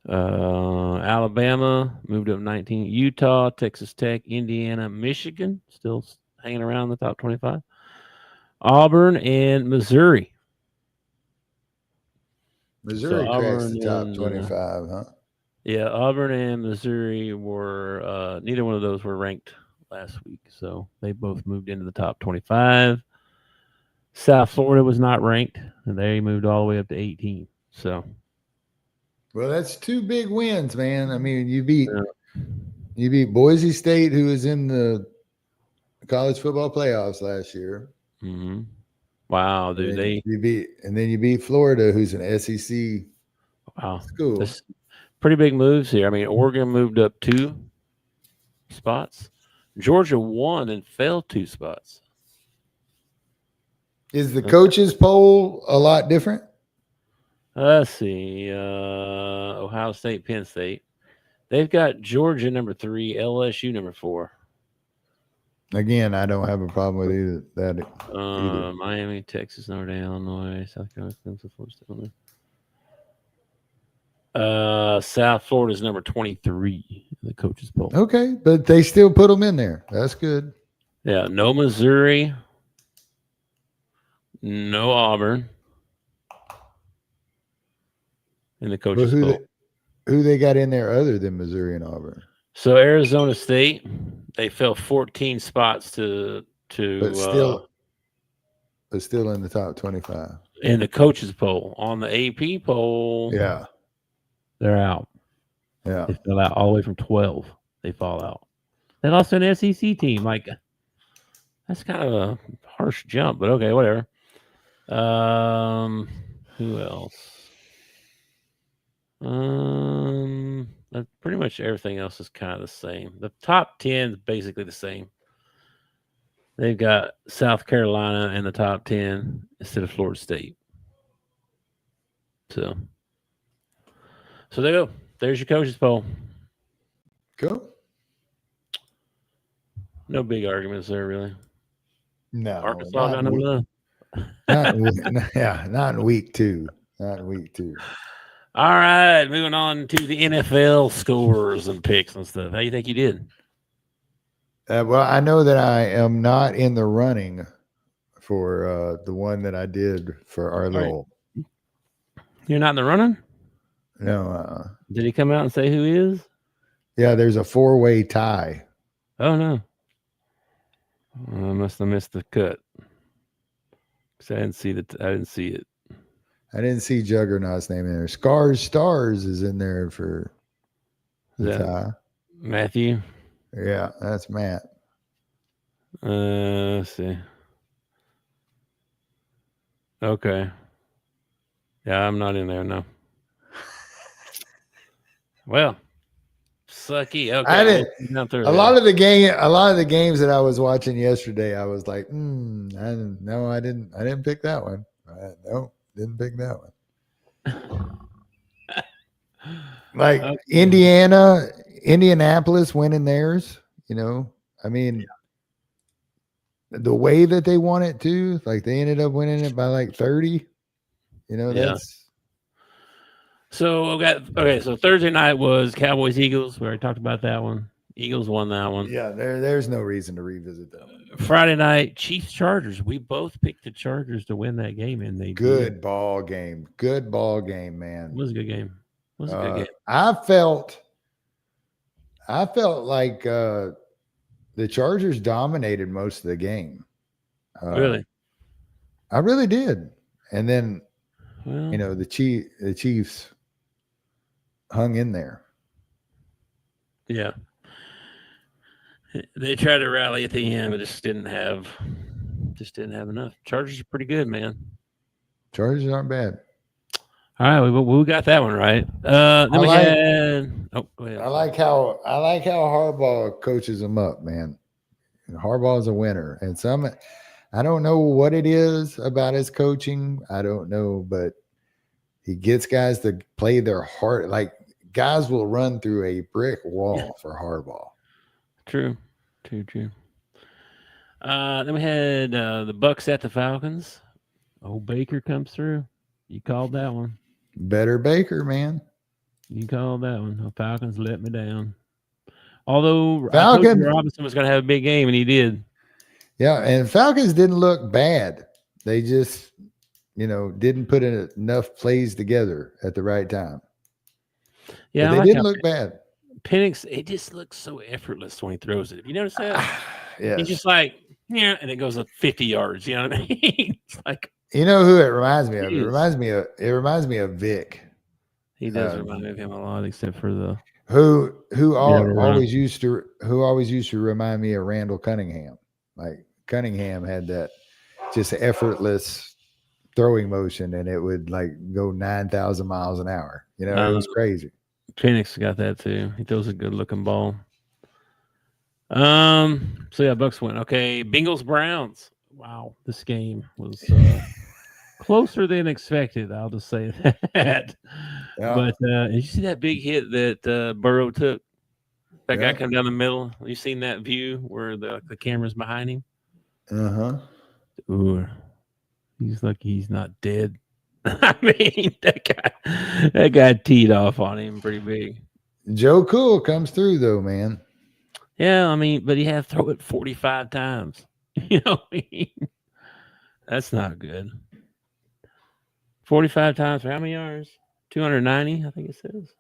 Alabama moved up 19. Utah, Texas Tech, Indiana, Michigan, still hanging around the top 25. Auburn and Missouri. Missouri cracks the top and, 25, huh? Yeah, Auburn and Missouri were neither one of those were ranked last week, so they both moved into the top 25. South Florida was not ranked, and they moved all the way up to 18. So, well, that's 2 big wins, man. I mean, you beat Boise State, who was in the college football playoffs last year. Mm-hmm. Wow, dude! You beat Florida, who's an SEC school. That's pretty big moves here. I mean, Oregon moved up 2 spots. Georgia won and fell 2 spots. Is the coaches poll a lot different? Let's see. Ohio State, Penn State. They've got Georgia number 3, LSU number 4. Again, I don't have a problem with either. Miami, Texas, Notre Dame, Illinois, South Carolina, Clemson, Florida State. South Florida is number 23 in the coaches poll. Okay, but they still put them in there. That's good. Yeah, no Missouri, no Auburn in the coaches poll. Who they got in there other than Missouri and Auburn? So Arizona State, they fell 14 spots to but still in the top 25 in the coaches poll. On the AP poll, yeah, they're out. Yeah, they fell out all the way from 12. They fall out. They lost to an SEC team. Like, that's kind of a harsh jump, but okay, whatever. Who else? Pretty much everything else is kind of the same. The top 10 is basically the same. They've got South Carolina in the top 10 instead of Florida State. So there you go. There's your coaches poll. Cool. No big arguments there, really. No. Arkansas got no love. Not in week 2. Not in week 2. All right, moving on to the NFL scores and picks and stuff. How do you think you did? Well, I know that I am not in the running for the one that I did for our right. little. You're not in the running? No, Did he come out and say who he is? yeah, there's a 4-way tie. Oh no. I must have missed the cut. 'Cause I didn't see it. I didn't see Juggernaut's name in there. Scars Stars is in there for Is the that tie. Matthew? Yeah, that's Matt. Let's see. Okay. Yeah, I'm not in there, no. Well, sucky. Okay. I didn't. Not through A lot of the games that I was watching yesterday, I was like, I didn't pick that one. Didn't pick that one. Like Okay. Indianapolis winning theirs, I mean, the way that they won it too, like they ended up winning it by like 30, that's. So so Thursday night was Cowboys Eagles. We already talked about that one. Eagles won that one. Yeah, there's no reason to revisit that one. Friday night, Chiefs Chargers. We both picked the Chargers to win that game, and they Good did. ball game. Good ball game, man. It was a good game. It was a good game. I felt like the Chargers dominated most of the game. Really? I really did. And then, Well, the Chiefs hung in there. yeah. They tried to rally at the end, but just didn't have enough. Chargers are pretty good, man. Chargers aren't bad. All right, we got that one right. Then we had. Oh, go ahead. I like how Harbaugh coaches them up, man. Harbaugh's a winner, and I don't know what it is about his coaching. I don't know, but he gets guys to play their heart. Like guys will run through a brick wall for Harbaugh. True. Then we had the Bucks at the Falcons. Old Baker comes through. You called that one. Better Baker, man. You called that one. The Falcons let me down. Although I told Falcons you Robinson was going to have a big game, and he did. Yeah, and Falcons didn't look bad. They just, didn't put enough plays together at the right time. Yeah, but they didn't look bad. Penix, it just looks so effortless when he throws it. Have you noticed that? Yeah, he's just like, yeah, and it goes up 50 yards. You know what I mean? It's like, you know who it reminds me of? It reminds me of Vic. He does remind me of him a lot, except for the who always used to remind me of Randall Cunningham. Like Cunningham had that just effortless throwing motion, and it would like go 9,000 miles an hour. It was crazy. Penix got that too. He throws a good looking ball. So yeah, Bucks win. Okay, Bengals Browns. Wow, this game was closer than expected. I'll just say that. Yeah. But did you see that big hit that Burrow took? That guy come down the middle. You seen that view where the camera's behind him? Ooh, he's lucky he's not dead. I mean, that guy teed off on him pretty big. Joe Cool comes through though, man. Yeah, I mean, but he had to throw it 45 times. You know what I mean? That's not good. 45 times for how many yards? 290, I think it says.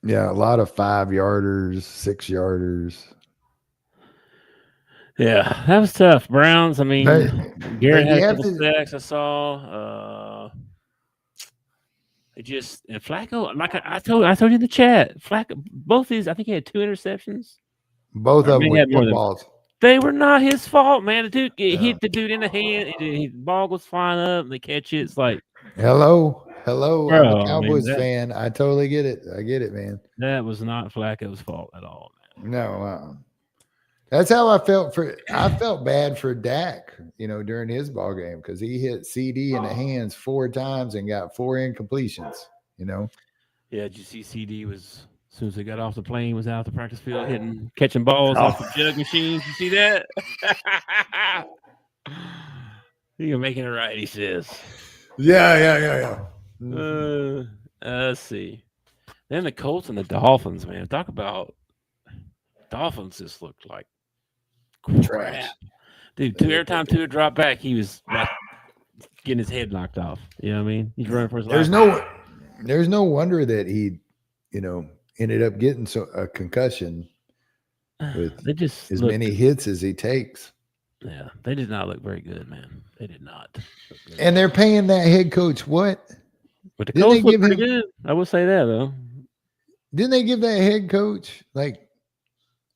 Yeah, a lot of 5-yarders, 6-yarders. Yeah, that was tough. Browns, I mean, Garrett had a couple sacks I saw. And Flacco, like I told you in the chat, Flacco, both these, I think he had 2 interceptions. Both of them were footballs. They were not his fault, man. The dude hit the dude in the hand. His ball goes flying up, and they catch it. It's like, hello. Bro, I'm a Cowboys fan. I totally get it. I get it, man. That was not Flacco's fault at all, man. No, that's how I felt I felt bad for Dak, during his ball game because he hit CD in the hands 4 times and got 4 incompletions. Yeah, did you see CD was as soon as they got off the plane was out the practice field catching balls off the jug machines. You see that? You're making it right, he says. Yeah. Let's see. Then the Colts and the Dolphins, man. Talk about Dolphins just looked like crap. Trash. Dude, every time Tua dropped back, he was like getting his head knocked off. You know what I mean? He's running for his life. There's no wonder that he, ended up getting a concussion with They just as looked- many hits as he takes. Yeah, they did not look very good, man. They did not. look good. And they're paying that head coach what? But the didn't Colts they look give pretty him- good. I will say that though. Didn't they give that head coach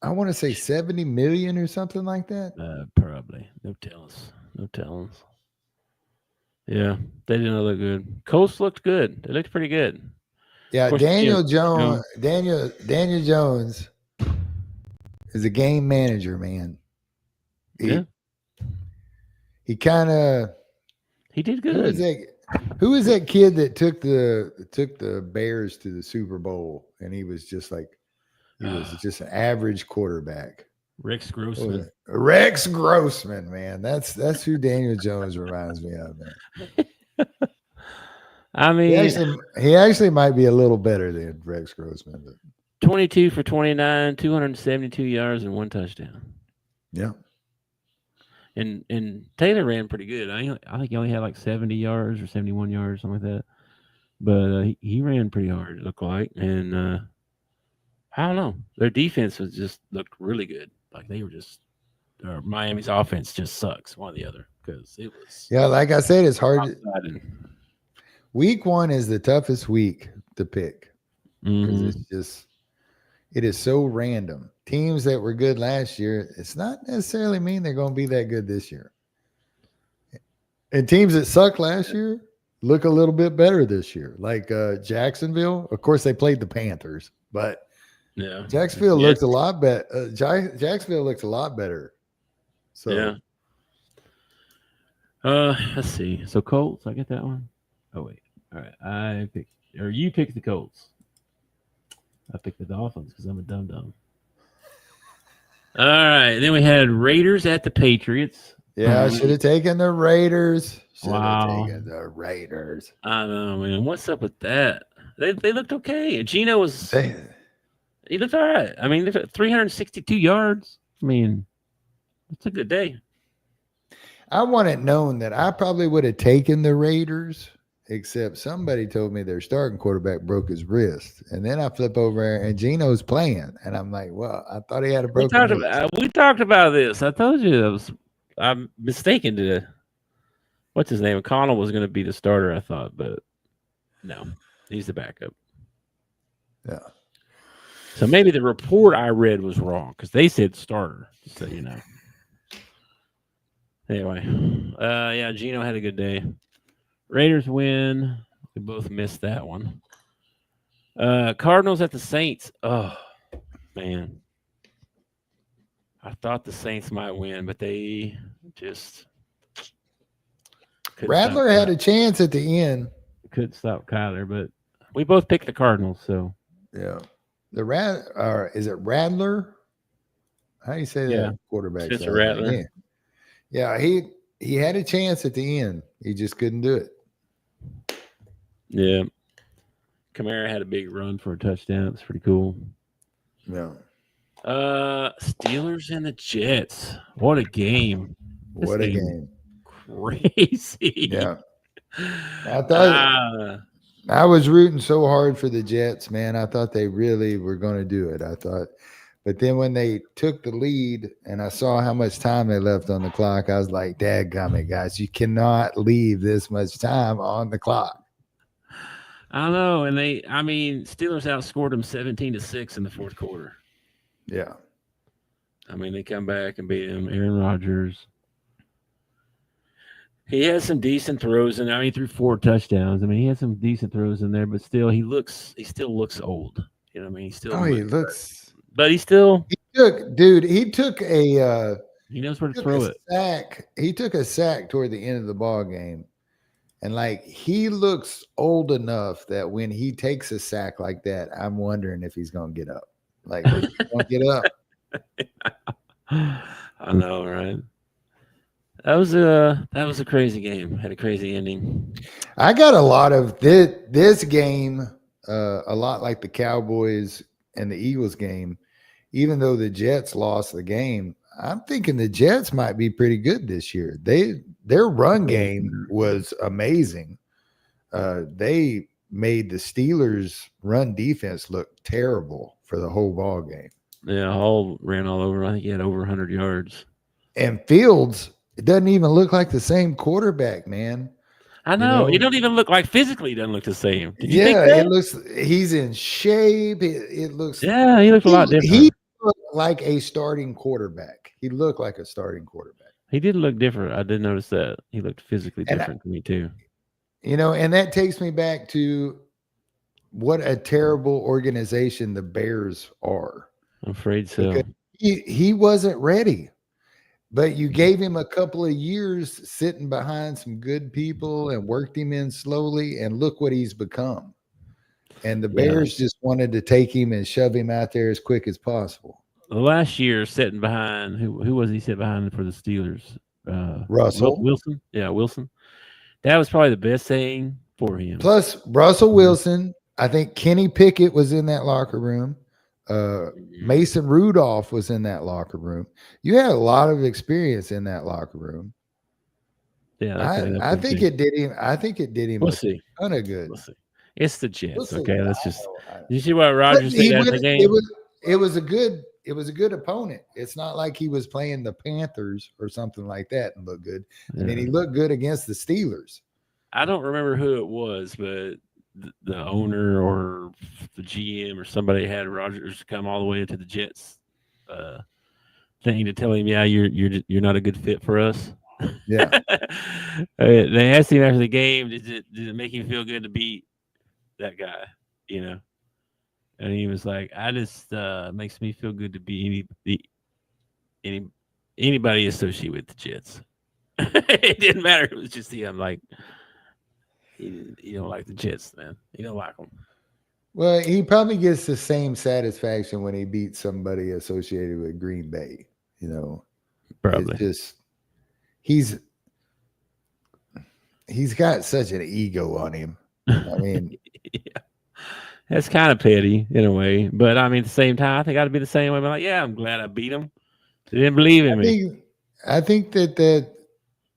I want to say 70 million or something like that? Probably. No tellings. Yeah, they did not look good. Colts looked good. They looked pretty good. Yeah, Of course, Daniel Jones. Daniel Jones is a game manager, man. Yeah. He kind of He did who was good. that kid that took the Bears to the Super Bowl and he was just like he was just an average quarterback. Rex What was Grossman. it? Rex Grossman, man. That's who Daniel Jones reminds me of, man. I mean, He actually might be a little better than Rex Grossman. But 22 for 29, 272 yards and 1 touchdown. yeah. And Taylor ran pretty good. I think he only had like 70 yards or 71 yards, something like that. But he ran pretty hard, it looked like. And I don't know. Their defense looked really good. Like they were Miami's offense just sucks, one or the other, because it was. Yeah, like I said, it's hard. Lopsided. Week 1 is the toughest week to pick because Mhm. it is so random. Teams that were good last year, it's not necessarily mean they're going to be that good this year. And teams that sucked last year look a little bit better this year. Like Jacksonville, of course, they played the Panthers, but Yeah. Jacksonville looked a lot better. Jacksonville looked a lot better. So Yeah. Let's see. So Colts, I get that one. Oh wait. All right. You picked the Colts. I picked the Dolphins because I'm a dum-dum. All right. Then we had Raiders at the Patriots. yeah, I should have taken the Raiders. Should have Wow. taken the Raiders. I know, man. What's up with that? They looked okay. Gino he looked all right. I mean, 362 yards. I mean, it's a good day. I want it known that I probably would have taken the Raiders, except somebody told me their starting quarterback broke his wrist. And then I flip over there and Gino's playing. And I'm like, well, I thought he had a broken wrist. We talked about this. I told you I'm mistaken to what's his name? O'Connell was going to be the starter, I thought, but no, he's the backup. Yeah. So maybe the report I read was wrong because they said starter, just so you know. Anyway, yeah, Gino had a good day. Raiders win. We both missed that one. Cardinals at the Saints. Oh, man. I thought the Saints might win, but they just Rattler had a chance at the end. couldn't stop Kyler, but we both picked the Cardinals, so Yeah. Is it Rattler? How do you say that? Yeah. Quarterback. Spencer Rattler. Yeah, he had a chance at the end. He just couldn't do it. yeah. Kamara had a big run for a touchdown. It's pretty cool. Yeah. Steelers and the Jets. What a game. What a game. Crazy. Yeah. I thought I was rooting so hard for the Jets, man. I thought they really were going to do it. But then when they took the lead and I saw how much time they left on the clock, I was like, dadgummit, guys, you cannot leave this much time on the clock. I know. And Steelers outscored them 17-6 in the fourth quarter. Yeah. I mean, they come back and beat him. Aaron Rodgers. He has some decent throws, and he threw 4 touchdowns. I mean, he had some decent throws in there, but still, he still looks old. You know what I mean? He looks. But he still. He took a. He knows where to throw it. Sack. He took a sack toward the end of the ball game, and he looks old enough that when he takes a sack like that, I'm wondering if he's going to get up. Like, he's going to get up. I know, right? That was a crazy game. Had a crazy ending. I got a lot of this game, a lot like the Cowboys and the Eagles game. Even though the Jets lost the game, I'm thinking the Jets might be pretty good this year. Their run game was amazing. They made the Steelers' run defense look terrible for the whole ball game. Yeah, Hall ran all over. I think he had over 100 yards. And Fields, it doesn't even look like the same quarterback, man. I know. He don't even look like physically. He doesn't look the same. Did you think that? It looks. He's in shape. It looks. Yeah, he looks a lot different. He looked like a starting quarterback. He looked like a starting quarterback. He did look different. I did notice that. He looked physically different to me too. And that takes me back to what a terrible organization the Bears are. I'm afraid so. He wasn't ready. But you gave him a couple of years sitting behind some good people and worked him in slowly, and look what he's become. And the Bears just wanted to take him and shove him out there as quick as possible. The last year, sitting behind who was he sitting behind for the Steelers? Russell Wilson. Yeah, Wilson. That was probably the best thing for him. Plus Russell Wilson. I think Kenny Pickett was in that locker room. Mason Rudolph was in that locker room. You had a lot of experience in that locker room. Yeah, I think it did him. I think it did him a ton of good. We'll see. It's the Jets. Okay, let's just. I know. You see what Rodgers did after the game? It was a good opponent. It's not like he was playing the Panthers or something like that and looked good. Yeah. I mean, he looked good against the Steelers. I don't remember who it was, but the owner or the GM or somebody had Rodgers come all the way into the Jets thing to tell him, yeah, you're not a good fit for us. Yeah. They asked him after the game, did it make him feel good to beat that guy? And he was like, I just makes me feel good to be anybody associated with the Jets. It didn't matter. It was just him. Like, you don't like the Jets, man. You don't like them. Well, he probably gets the same satisfaction when he beats somebody associated with Green Bay. Probably. It's just he's got such an ego on him. I mean, yeah, that's kind of petty in a way, but I mean, at the same time, I think I'd be the same way. I'm like, yeah, I'm glad I beat him. They didn't believe in me. I think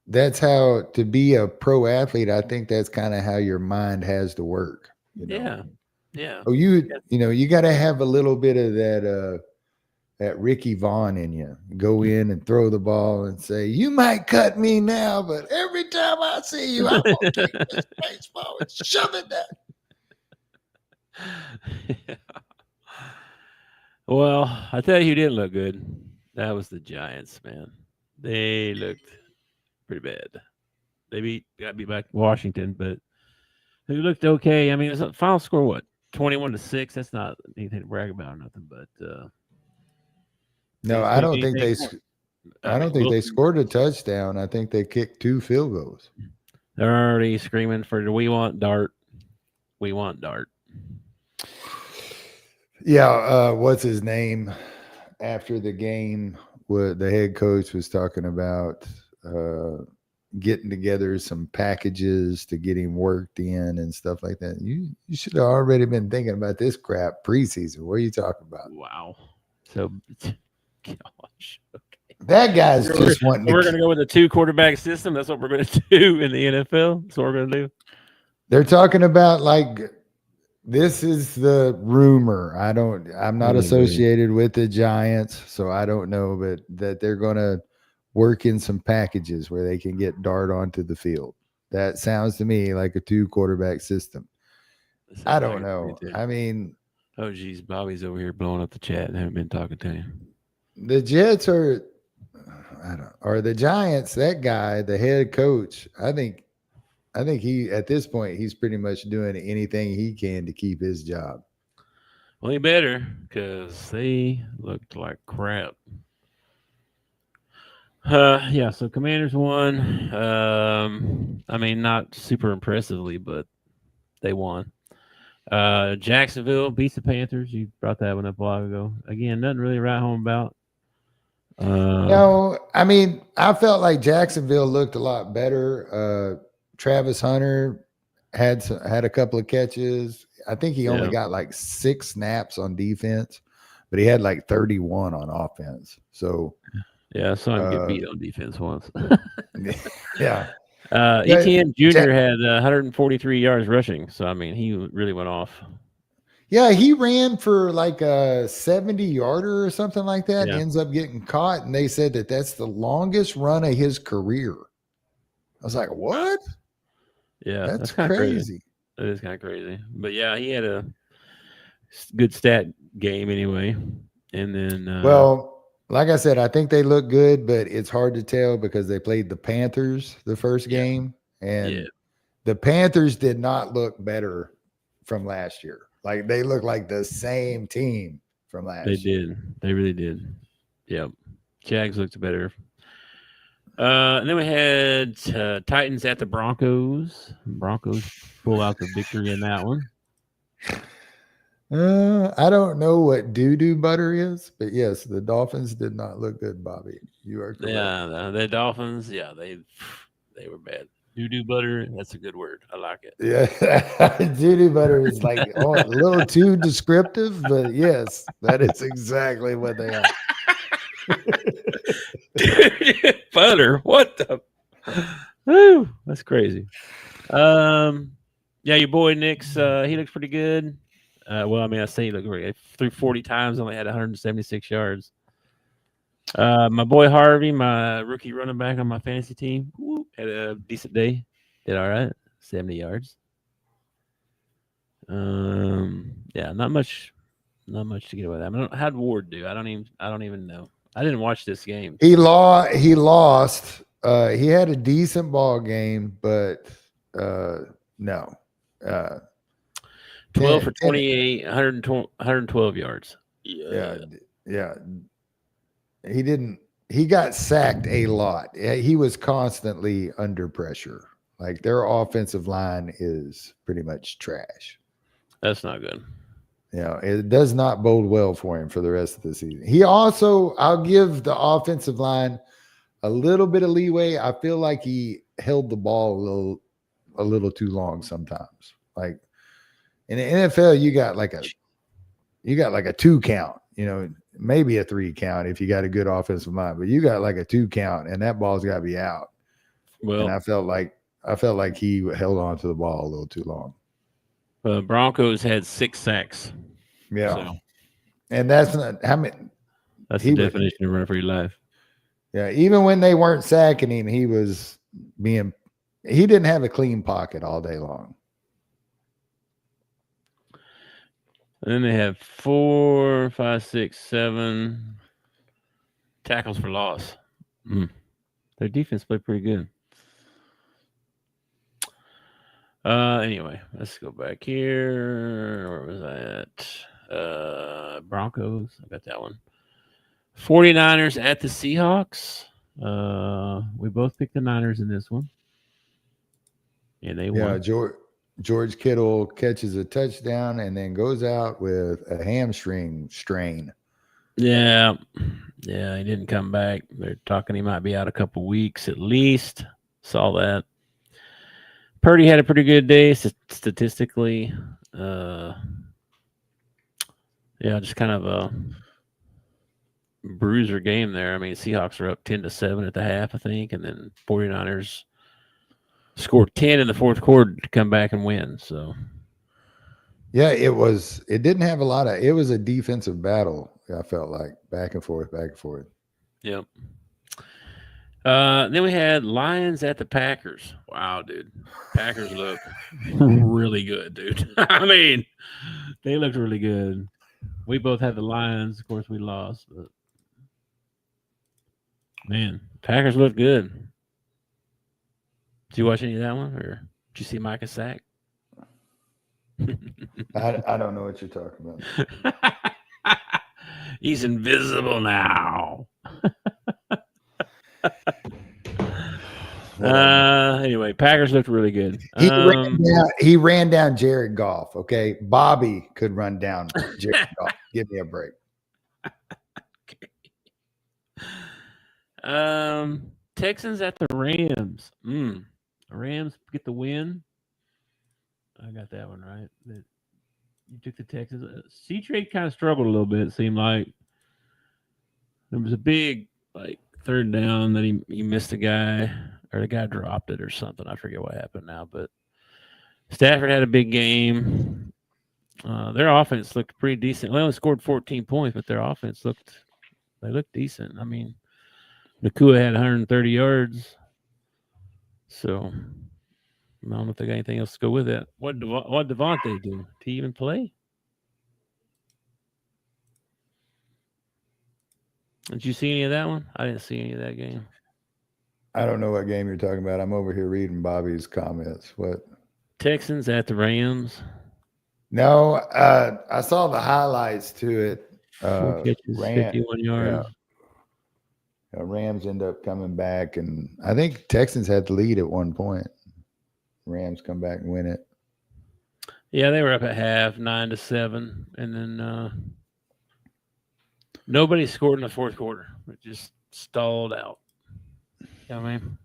that's how to be a pro athlete. I think that's kind of how your mind has to work. Yeah. Oh, you got to have a little bit of that Ricky Vaughn in you. Go in and throw the ball and say, you might cut me now, but every time I see you, I'm going to take this baseball and shove it down. Yeah. Well, I tell you who didn't look good. That was the Giants, man. They looked pretty bad. They got beat by Washington, but they looked okay. I mean, the final score, what? 21-6. That's not anything to brag about or nothing, but no, I don't think they scored a touchdown. I think they kicked 2 field goals. They're already screaming for we want Dart. We want Dart. Yeah, what's his name? After the game, what the head coach was talking about getting together some packages to get him worked in and stuff like that. You should have already been thinking about this crap preseason. What are you talking about? Wow. So, gosh. Okay. That guy's just wanting We're going to go with a 2 quarterback system. That's what we're going to do in the NFL. That's what we're going to do. They're talking about this is the rumor. I'm not associated with the Giants, so I don't know, but that they're going to work in some packages where they can get Dart onto the field. That sounds to me like a 2 quarterback system. I don't know. I mean, oh geez, Bobby's over here blowing up the chat and haven't been talking to him. The Jets or the Giants, that guy, the head coach, I think he, at this point, he's pretty much doing anything he can to keep his job. Well, he better, because they looked like crap. Yeah, so Commanders won. I mean, not super impressively, but they won. Jacksonville beats the Panthers. You brought that one up a while ago. Again, nothing really to write home about. No, I mean, I felt like Jacksonville looked a lot better. Travis Hunter had a couple of catches. I think he only got 6 snaps on defense, but he had 31 on offense. So Yeah, I saw him get beat on defense once. Yeah. Etienne Jr. Ja- had 143 yards rushing, so I mean, he really went off. Yeah, he ran for like a 70-yarder or something like that, and Yeah. ends up getting caught. And they said that that's the longest run of his career. I was like, what? Yeah, That's kind of crazy. crazy. That is kind of crazy. But yeah, he had a good stat game anyway. And then, Well, like I said, I think they look good, but it's hard to tell because they played the Panthers the first game, and the Panthers did not look better from last year. Like they look like the same team from last year. They did. They really did. Yep. Jags looked better. And then we had Titans at the Broncos. Broncos pull out the victory in that one. I don't know what doo-doo butter is, but yes, the Dolphins did not look good, Bobby. You are correct. Yeah, the Dolphins, they were bad. Doo-doo butter, that's a good word. I like it. Yeah, doo-doo butter is like a little too descriptive, but yes, that is exactly what they are. Butter, what the? Woo, that's crazy. Yeah, your boy Nick's, he looks pretty good. Well, I mean, I say he looked great. Threw 40 times, only had 176 yards. My boy Harvey, my rookie running back on my fantasy team, had a decent day. Did all right, 70 yards. Yeah, not much to get away with. I mean, how'd Ward do? I don't even know. I didn't watch this game. He lost. He had a decent ball game, but no. 12 for 28, 112 yards. Yeah. He got sacked a lot. He was constantly under pressure. Like their offensive line is pretty much trash. That's not good. It does not bode well for him for the rest of the season. He also, I'll give the offensive line a little bit of leeway. I feel like he held the ball a little too long sometimes. Like in the NFL, you got like a 2 count, maybe a 3 count if you got a good offensive line, but you got like a 2 count and that ball's got to be out. Well, and I felt like he held on to the ball a little too long. Broncos had 6 sacks. Yeah. So. And that's not how many. That's the definition of run for your life. Yeah. Even when they weren't sacking him, he didn't have a clean pocket all day long. And then they have 4, 5, 6, 7 tackles for loss. Their defense played pretty good. Anyway, let's go back here. Where was I at? Broncos. I got that one. 49ers at the Seahawks. We both picked the Niners in this one. And they won. Yeah, George Kittle catches a touchdown and then goes out with a hamstring strain. Yeah, he didn't come back. They're talking he might be out a couple weeks at least. Saw that. Purdy had a pretty good day statistically. Just kind of a bruiser game there. I mean, Seahawks are up 10-7 at the half, I think, and then 49ers scored 10 in the fourth quarter to come back and win. So, yeah, it didn't have a lot of. It was a defensive battle. I felt like back and forth. Yep. Then we had Lions at the Packers. Wow, dude. Packers look really good, dude. I mean, they looked really good. We both had the Lions. Of course, we lost. But man, Packers looked good. Did you watch any of that one? Or did you see Micah sack? I don't know what you're talking about. He's invisible now. Anyway, Packers looked really good. He ran down Jared Goff. Okay, Bobby could run down Jared Goff. Give me a break. Okay. Texans at the Rams. The Rams get the win. I got that one right. You took the Texans. C-Trade kind of struggled a little bit. It seemed like there was a big third down that he missed a guy, or the guy dropped it or something. I forget what happened now, but Stafford had a big game. Their offense looked pretty decent. They only scored 14 points, but their offense looked decent. I mean, Nakua had 130 yards. So I don't know if they got anything else to go with that. What Devontae do? Did he even play? Did you see any of that one? I didn't see any of that game. I don't know what game you're talking about. I'm over here reading Bobby's comments. What? Texans at the Rams. No, I saw the highlights to it. 4 catches, 51 yards. Yeah. Rams end up coming back, and I think Texans had the lead at one point. Rams come back and win it. Yeah, they were up at half, 9-7, and then nobody scored in the fourth quarter. It just stalled out. You know what I mean?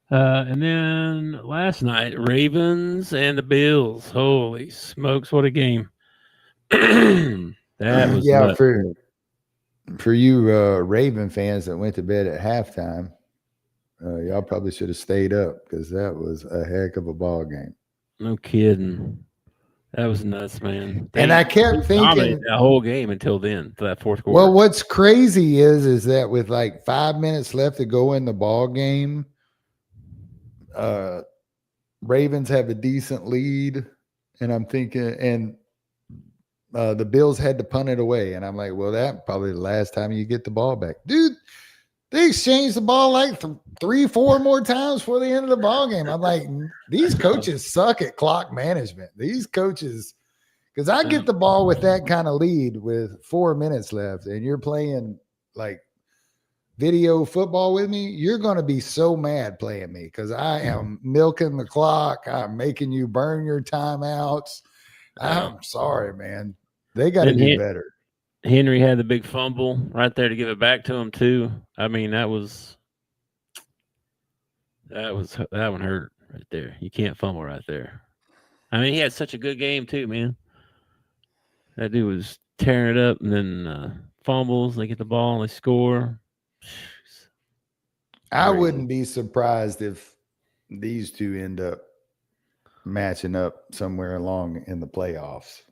And then last night, Ravens and the Bills. Holy smokes, what a game. That was nuts. For you Raven fans that went to bed at halftime, y'all probably should have stayed up because that was a heck of a ball game. No kidding. That was nuts, man. And I kept thinking the whole game until then, for that fourth quarter. Well, what's crazy is that with like 5 minutes left to go in the ball game, Ravens have a decent lead, and I'm thinking, and the Bills had to punt it away, and I'm like, well, that probably the last time you get the ball back, dude. They exchanged the ball like 3-4 more times before the end of the ball game. I'm like, these coaches suck at clock management. These coaches, because I get the ball with that kind of lead with 4 minutes left, and you're playing like video football with me, you're going to be so mad playing me because I am milking the clock. I'm making you burn your timeouts. I'm sorry, man. They got to do better. Henry had the big fumble right there to give it back to him too. I mean, that one hurt right there. You can't fumble right there. I mean, he had such a good game too, man. That dude was tearing it up, and then fumbles. They get the ball and they score. I wouldn't be surprised if these two end up matching up somewhere along in the playoffs.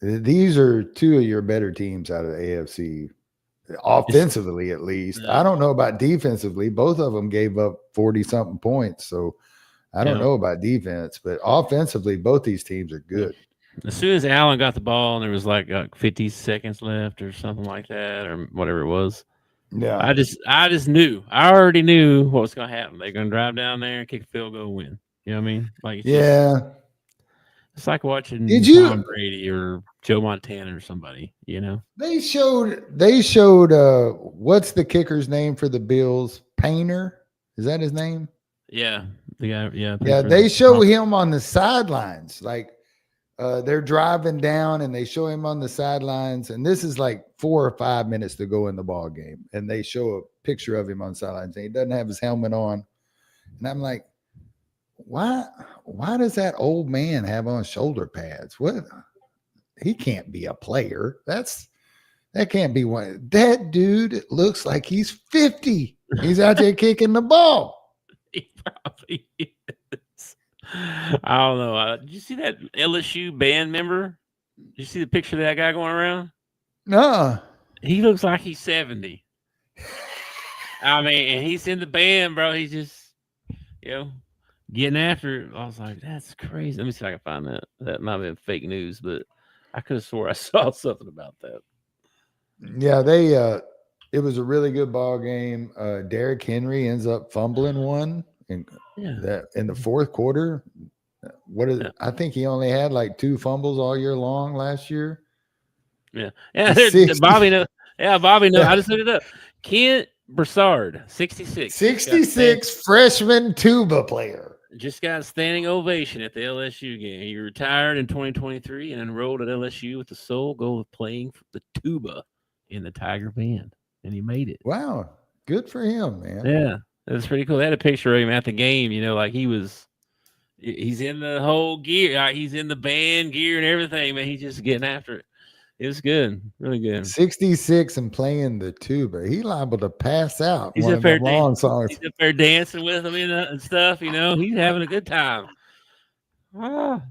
These are two of your better teams out of the AFC, offensively at least. I don't know about defensively. Both of them gave up 40-something points, so I don't know about defense. But offensively, both these teams are good. As soon as Allen got the ball and there was like 50 seconds left or something like that, or whatever it was, yeah, I just knew. I already knew what was going to happen. They're going to drive down there and kick a field goal, win. You know what I mean? Like, it's like watching Tom Brady or Joe Montana or somebody. You know, they showed what's the kicker's name for the Bills? Painter, is that his name? Yeah, the guy. Yeah, They show him on the sidelines, like. They're driving down and they show him on the sidelines, and this is like 4 or 5 minutes to go in the ball game, and they show a picture of him on the sidelines, and he doesn't have his helmet on, and I'm like, why does that old man have on shoulder pads? What? He can't be a player. That can't be one. That dude looks like he's 50. He's out there kicking the ball. He probably is. I don't know. Did you see that LSU band member? Did you see the picture of that guy going around? No. He looks like he's 70. I mean, and he's in the band, bro. He's just, getting after it. I was like, that's crazy. Let me see if I can find that. That might have been fake news, but I could have swore I saw something about that. Yeah, it was a really good ball game. Derrick Henry ends up fumbling one. In the fourth quarter, I think he only had like 2 fumbles all year long last year. Yeah. Bobby knows. Yeah, Bobby knows. I just looked it up. Kent Broussard, 66. 66 freshman tuba player. Just got a standing ovation at the LSU game. He retired in 2023 and enrolled at LSU with the sole goal of playing the tuba in the Tiger Band, and he made it. Wow, good for him, man. Yeah. That's pretty cool. They had a picture of him at the game, like he's in the whole gear. He's in the band gear and everything, man. He's just getting after it. It was good, really good. 66 and playing the tuba. He liable to pass out. He's One up of there the long dancing. songs. He's up there dancing with him and stuff. He's having a good time. Ah.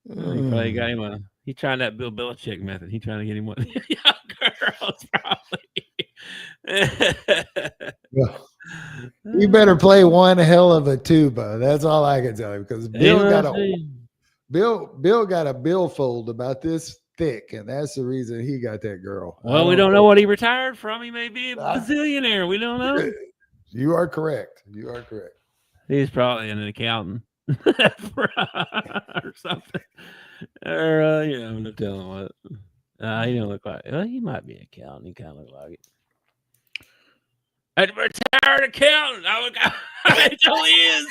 He probably got him he's trying that Bill Belichick method. He's trying to get him one of the young girls, probably. You better play one hell of a tuba. That's all I can tell you, because Bill got a billfold about this thick, and that's the reason he got that girl. Well, we don't know what he retired from. He may be a bazillionaire. We don't know. You are correct. He's probably an accountant or something. Or no telling what. He don't look like. Well, he might be an accountant. He kind of look like it. A retired accountant. I know he is.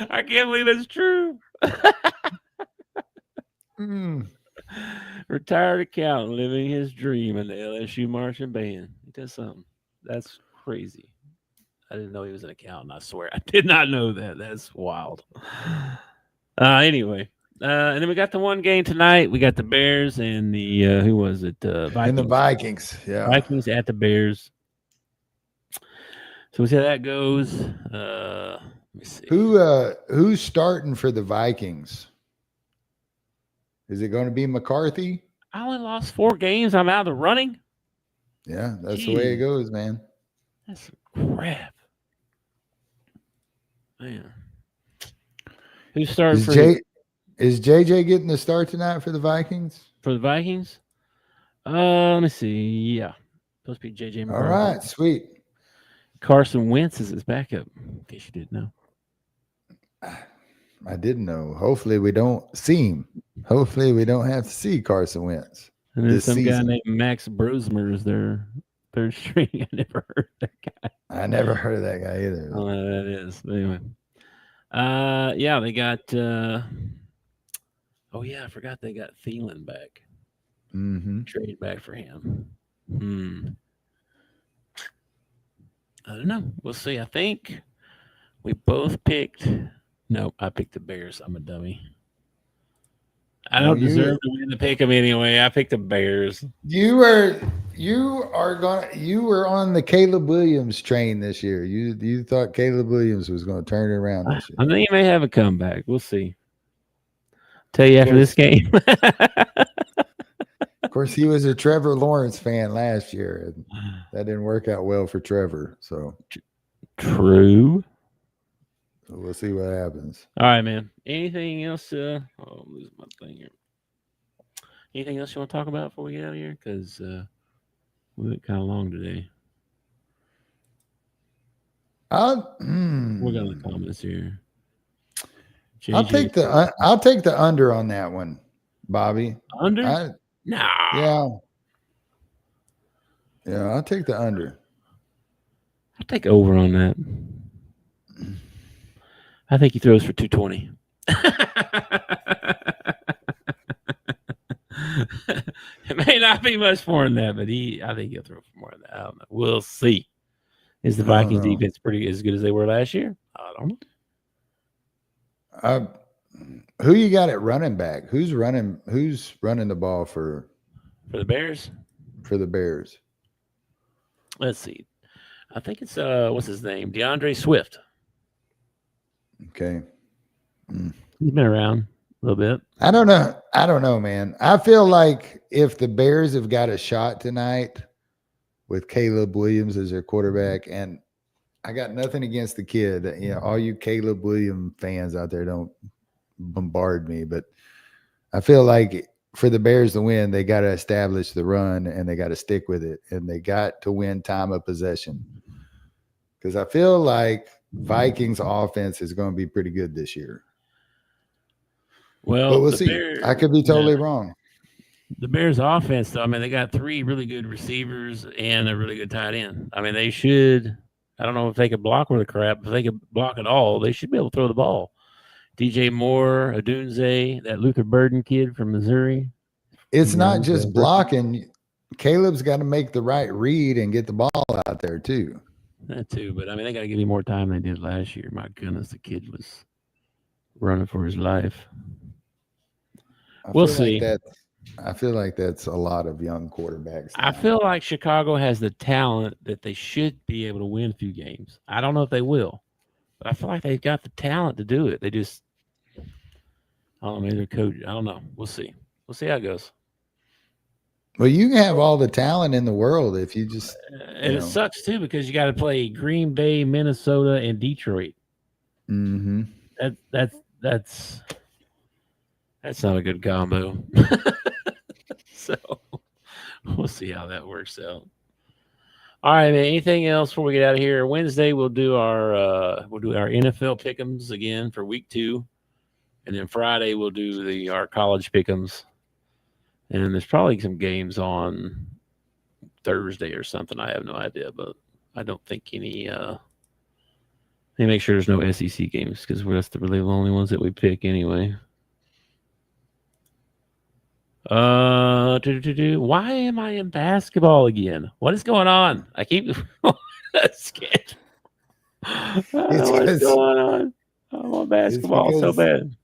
I can't believe it's true. Retired accountant living his dream in the LSU marching band. He does something. That's crazy. I didn't know he was an accountant. I swear. I did not know that. That's wild. Anyway. And then we got the one game tonight. We got the Bears and the who was it? Vikings. And the Vikings, yeah. Vikings at the Bears. So we'll see how that goes. Let me see. Who's starting for the Vikings? Is it going to be McCarthy? I only lost 4 games. I'm out of the running. Yeah, that's the way it goes, man. That's some crap. Man. Who's starting Is JJ getting the start tonight for the Vikings? For the Vikings? Let me see. Yeah. Supposed to be JJ McCarthy. All right, sweet. Carson Wentz is his backup, in case you didn't know. I didn't know. Hopefully we don't see him. Hopefully we don't have to see Carson Wentz. And then some guy named Max Brosmer is their third string. I never heard of that guy. I never heard of that guy either. I don't know who that is. But anyway. Yeah, they got I forgot they got Thielen back. Trade back for him. I don't know. We'll see. I think we both picked. No, I picked the Bears. I'm a dummy. I don't deserve to win the pick 'em anyway. I picked the Bears. You were on the Caleb Williams train this year. You thought Caleb Williams was going to turn it around this year. I think he may have a comeback. We'll see. Tell you after this game. Of course, he was a Trevor Lawrence fan last year, and that didn't work out well for Trevor. So true. So we'll see what happens. All right, man. Anything else? I'm losing my thing here. Anything else you want to talk about before we get out of here? Because we went kind of long today. We're going to comments here. I'll take the under on that one, Bobby. Under? No. Yeah, I'll take the under. I'll take over on that. I think he throws for 220. It may not be much more than that, but I think he'll throw for more than that. I don't know. We'll see. Is the Vikings defense pretty as good as they were last year? I don't know. Who you got at running back? Who's running the ball for the Bears? For the Bears. Let's see. I think it's what's his name? DeAndre Swift. Okay. He's been around a little bit. I don't know, man. I feel like if the Bears have got a shot tonight with Caleb Williams as their quarterback, and I got nothing against the kid. All you Caleb Williams fans out there, don't bombard me, but I feel like for the Bears to win, they got to establish the run and they got to stick with it, and they got to win time of possession. Because I feel like Vikings offense is going to be pretty good this year. Well, but we'll see. I could be totally wrong. The Bears offense, though, I mean, they got 3 really good receivers and a really good tight end. I mean, they should, I don't know if they could block with the crap. If they could block at all, they should be able to throw the ball. DJ Moore, Odunze, that Luther Burden kid from Missouri. It's not just blocking. Caleb's got to make the right read and get the ball out there, too. That, too. But, I mean, they got to give him more time than they did last year. My goodness, the kid was running for his life. We'll see. I feel like that's a lot of young quarterbacks. I feel like Chicago has the talent that they should be able to win a few games. I don't know if they will, but I feel like they've got the talent to do it. They just, I don't know, maybe their coach. I don't know. We'll see. We'll see how it goes. Well, you can have all the talent in the world if you just. And it sucks too because you got to play Green Bay, Minnesota, and Detroit. Mm-hmm. That's not a good combo. So we'll see how that works out. All right, man. Anything else before we get out of here? Wednesday we'll do our NFL pick'ems again for week 2, and then Friday we'll do our college pick'ems. And there's probably some games on Thursday or something. I have no idea, but I don't think any. Let me make sure there's no SEC games because that's really the only ones that we pick anyway. Why am I in basketball again? What is going on? I keep scared. What's going on? I'm on basketball so bad.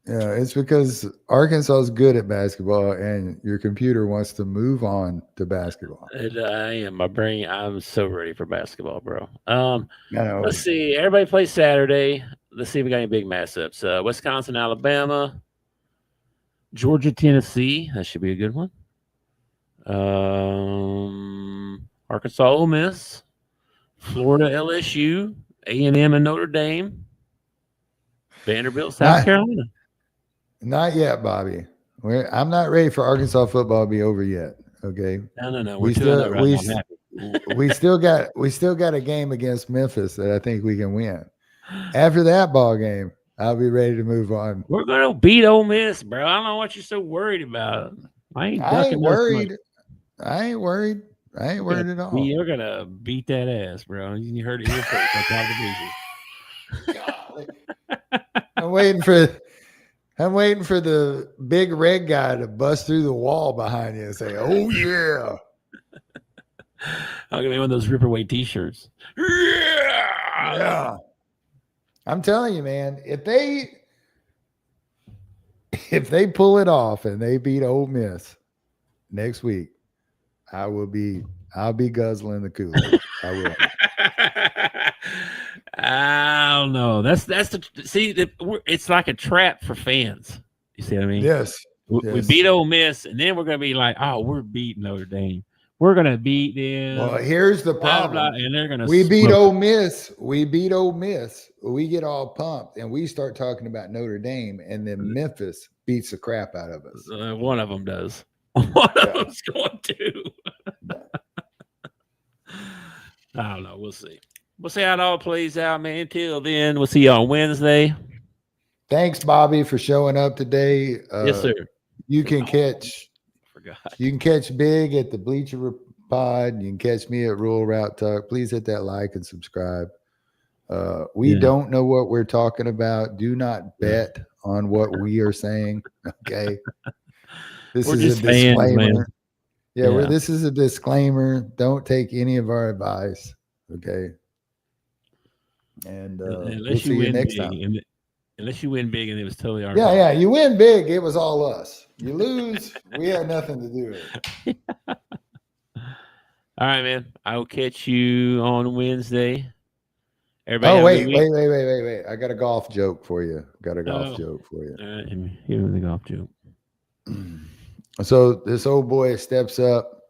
Yeah, it's because Arkansas is good at basketball, and your computer wants to move on to basketball. I am. My brain. I'm so ready for basketball, bro. No. Let's see. Everybody plays Saturday. Let's see if we got any big matchups. Wisconsin, Alabama. Georgia, Tennessee. That should be a good one. Arkansas, Ole Miss. Florida, LSU. A&M and Notre Dame. Vanderbilt, South Carolina. Not yet, Bobby. I'm not ready for Arkansas football to be over yet. Okay. No. We still got a game against Memphis that I think we can win. After that ball game, I'll be ready to move on. We're gonna beat Ole Miss, bro. I don't know what you're so worried about. I ain't worried. I ain't worried at all. You're gonna beat that ass, bro. You heard it here first. I'm waiting for the big red guy to bust through the wall behind you and say, "Oh yeah." I'm gonna be one of those Ripperway T-shirts. Yeah. I'm telling you, man, if they pull it off and they beat Ole Miss next week, I'll be guzzling the Kool-Aid. I will. I don't know. It's like a trap for fans. You see what I mean? Yes. We beat Ole Miss, and then we're gonna be like, "Oh, we're beating Notre Dame. We're gonna beat them." Well, here's the problem. And they're gonna. We beat Ole Miss. We get all pumped, and we start talking about Notre Dame, and then Memphis beats the crap out of us. One of them does. One of them's going to. I don't know. We'll see. We'll see how it all plays out, man. Until then, we'll see you on Wednesday. Thanks, Bobby, for showing up today. Yes, sir. You can catch Big at the Bleacher Pod. You can catch me at Rural Route Talk. Please hit that like and subscribe. We don't know what we're talking about. Do not bet on what we are saying. Okay. This is a disclaimer. Fans, this is a disclaimer. Don't take any of our advice. Okay. And we'll see you next time. Unless you win big and it was totally our fault. Yeah, you win big, it was all us. You lose, we had nothing to do with it. All right, man. I will catch you on Wednesday. Everybody wait. I got a golf joke for you. All right, give me the golf joke. So this old boy steps up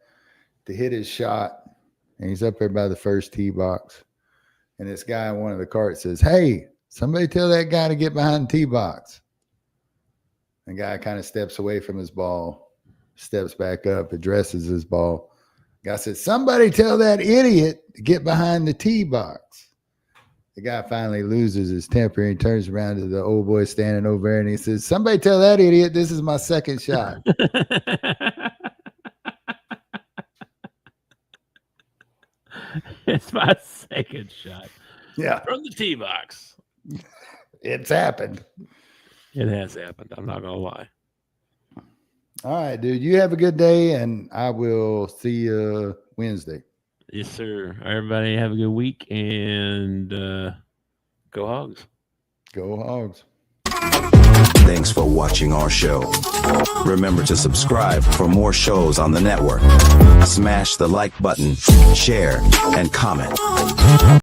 to hit his shot, and he's up there by the first tee box. And this guy in one of the carts says, "Hey, somebody tell that guy to get behind the tee box." The guy kind of steps away from his ball, steps back up, addresses his ball. The guy says, "Somebody tell that idiot to get behind the tee box." The guy finally loses his temper and he turns around to the old boy standing over there and he says, "Somebody tell that idiot this is my second shot." It's my second shot. Yeah. From the tee box. It's happened. It has happened. I'm not going to lie. All right, dude. You have a good day, and I will see you Wednesday. Yes, sir. Everybody have a good week, and go Hogs. Go Hogs. Thanks for watching our show. Remember to subscribe for more shows on the network. Smash the like button, share, and comment.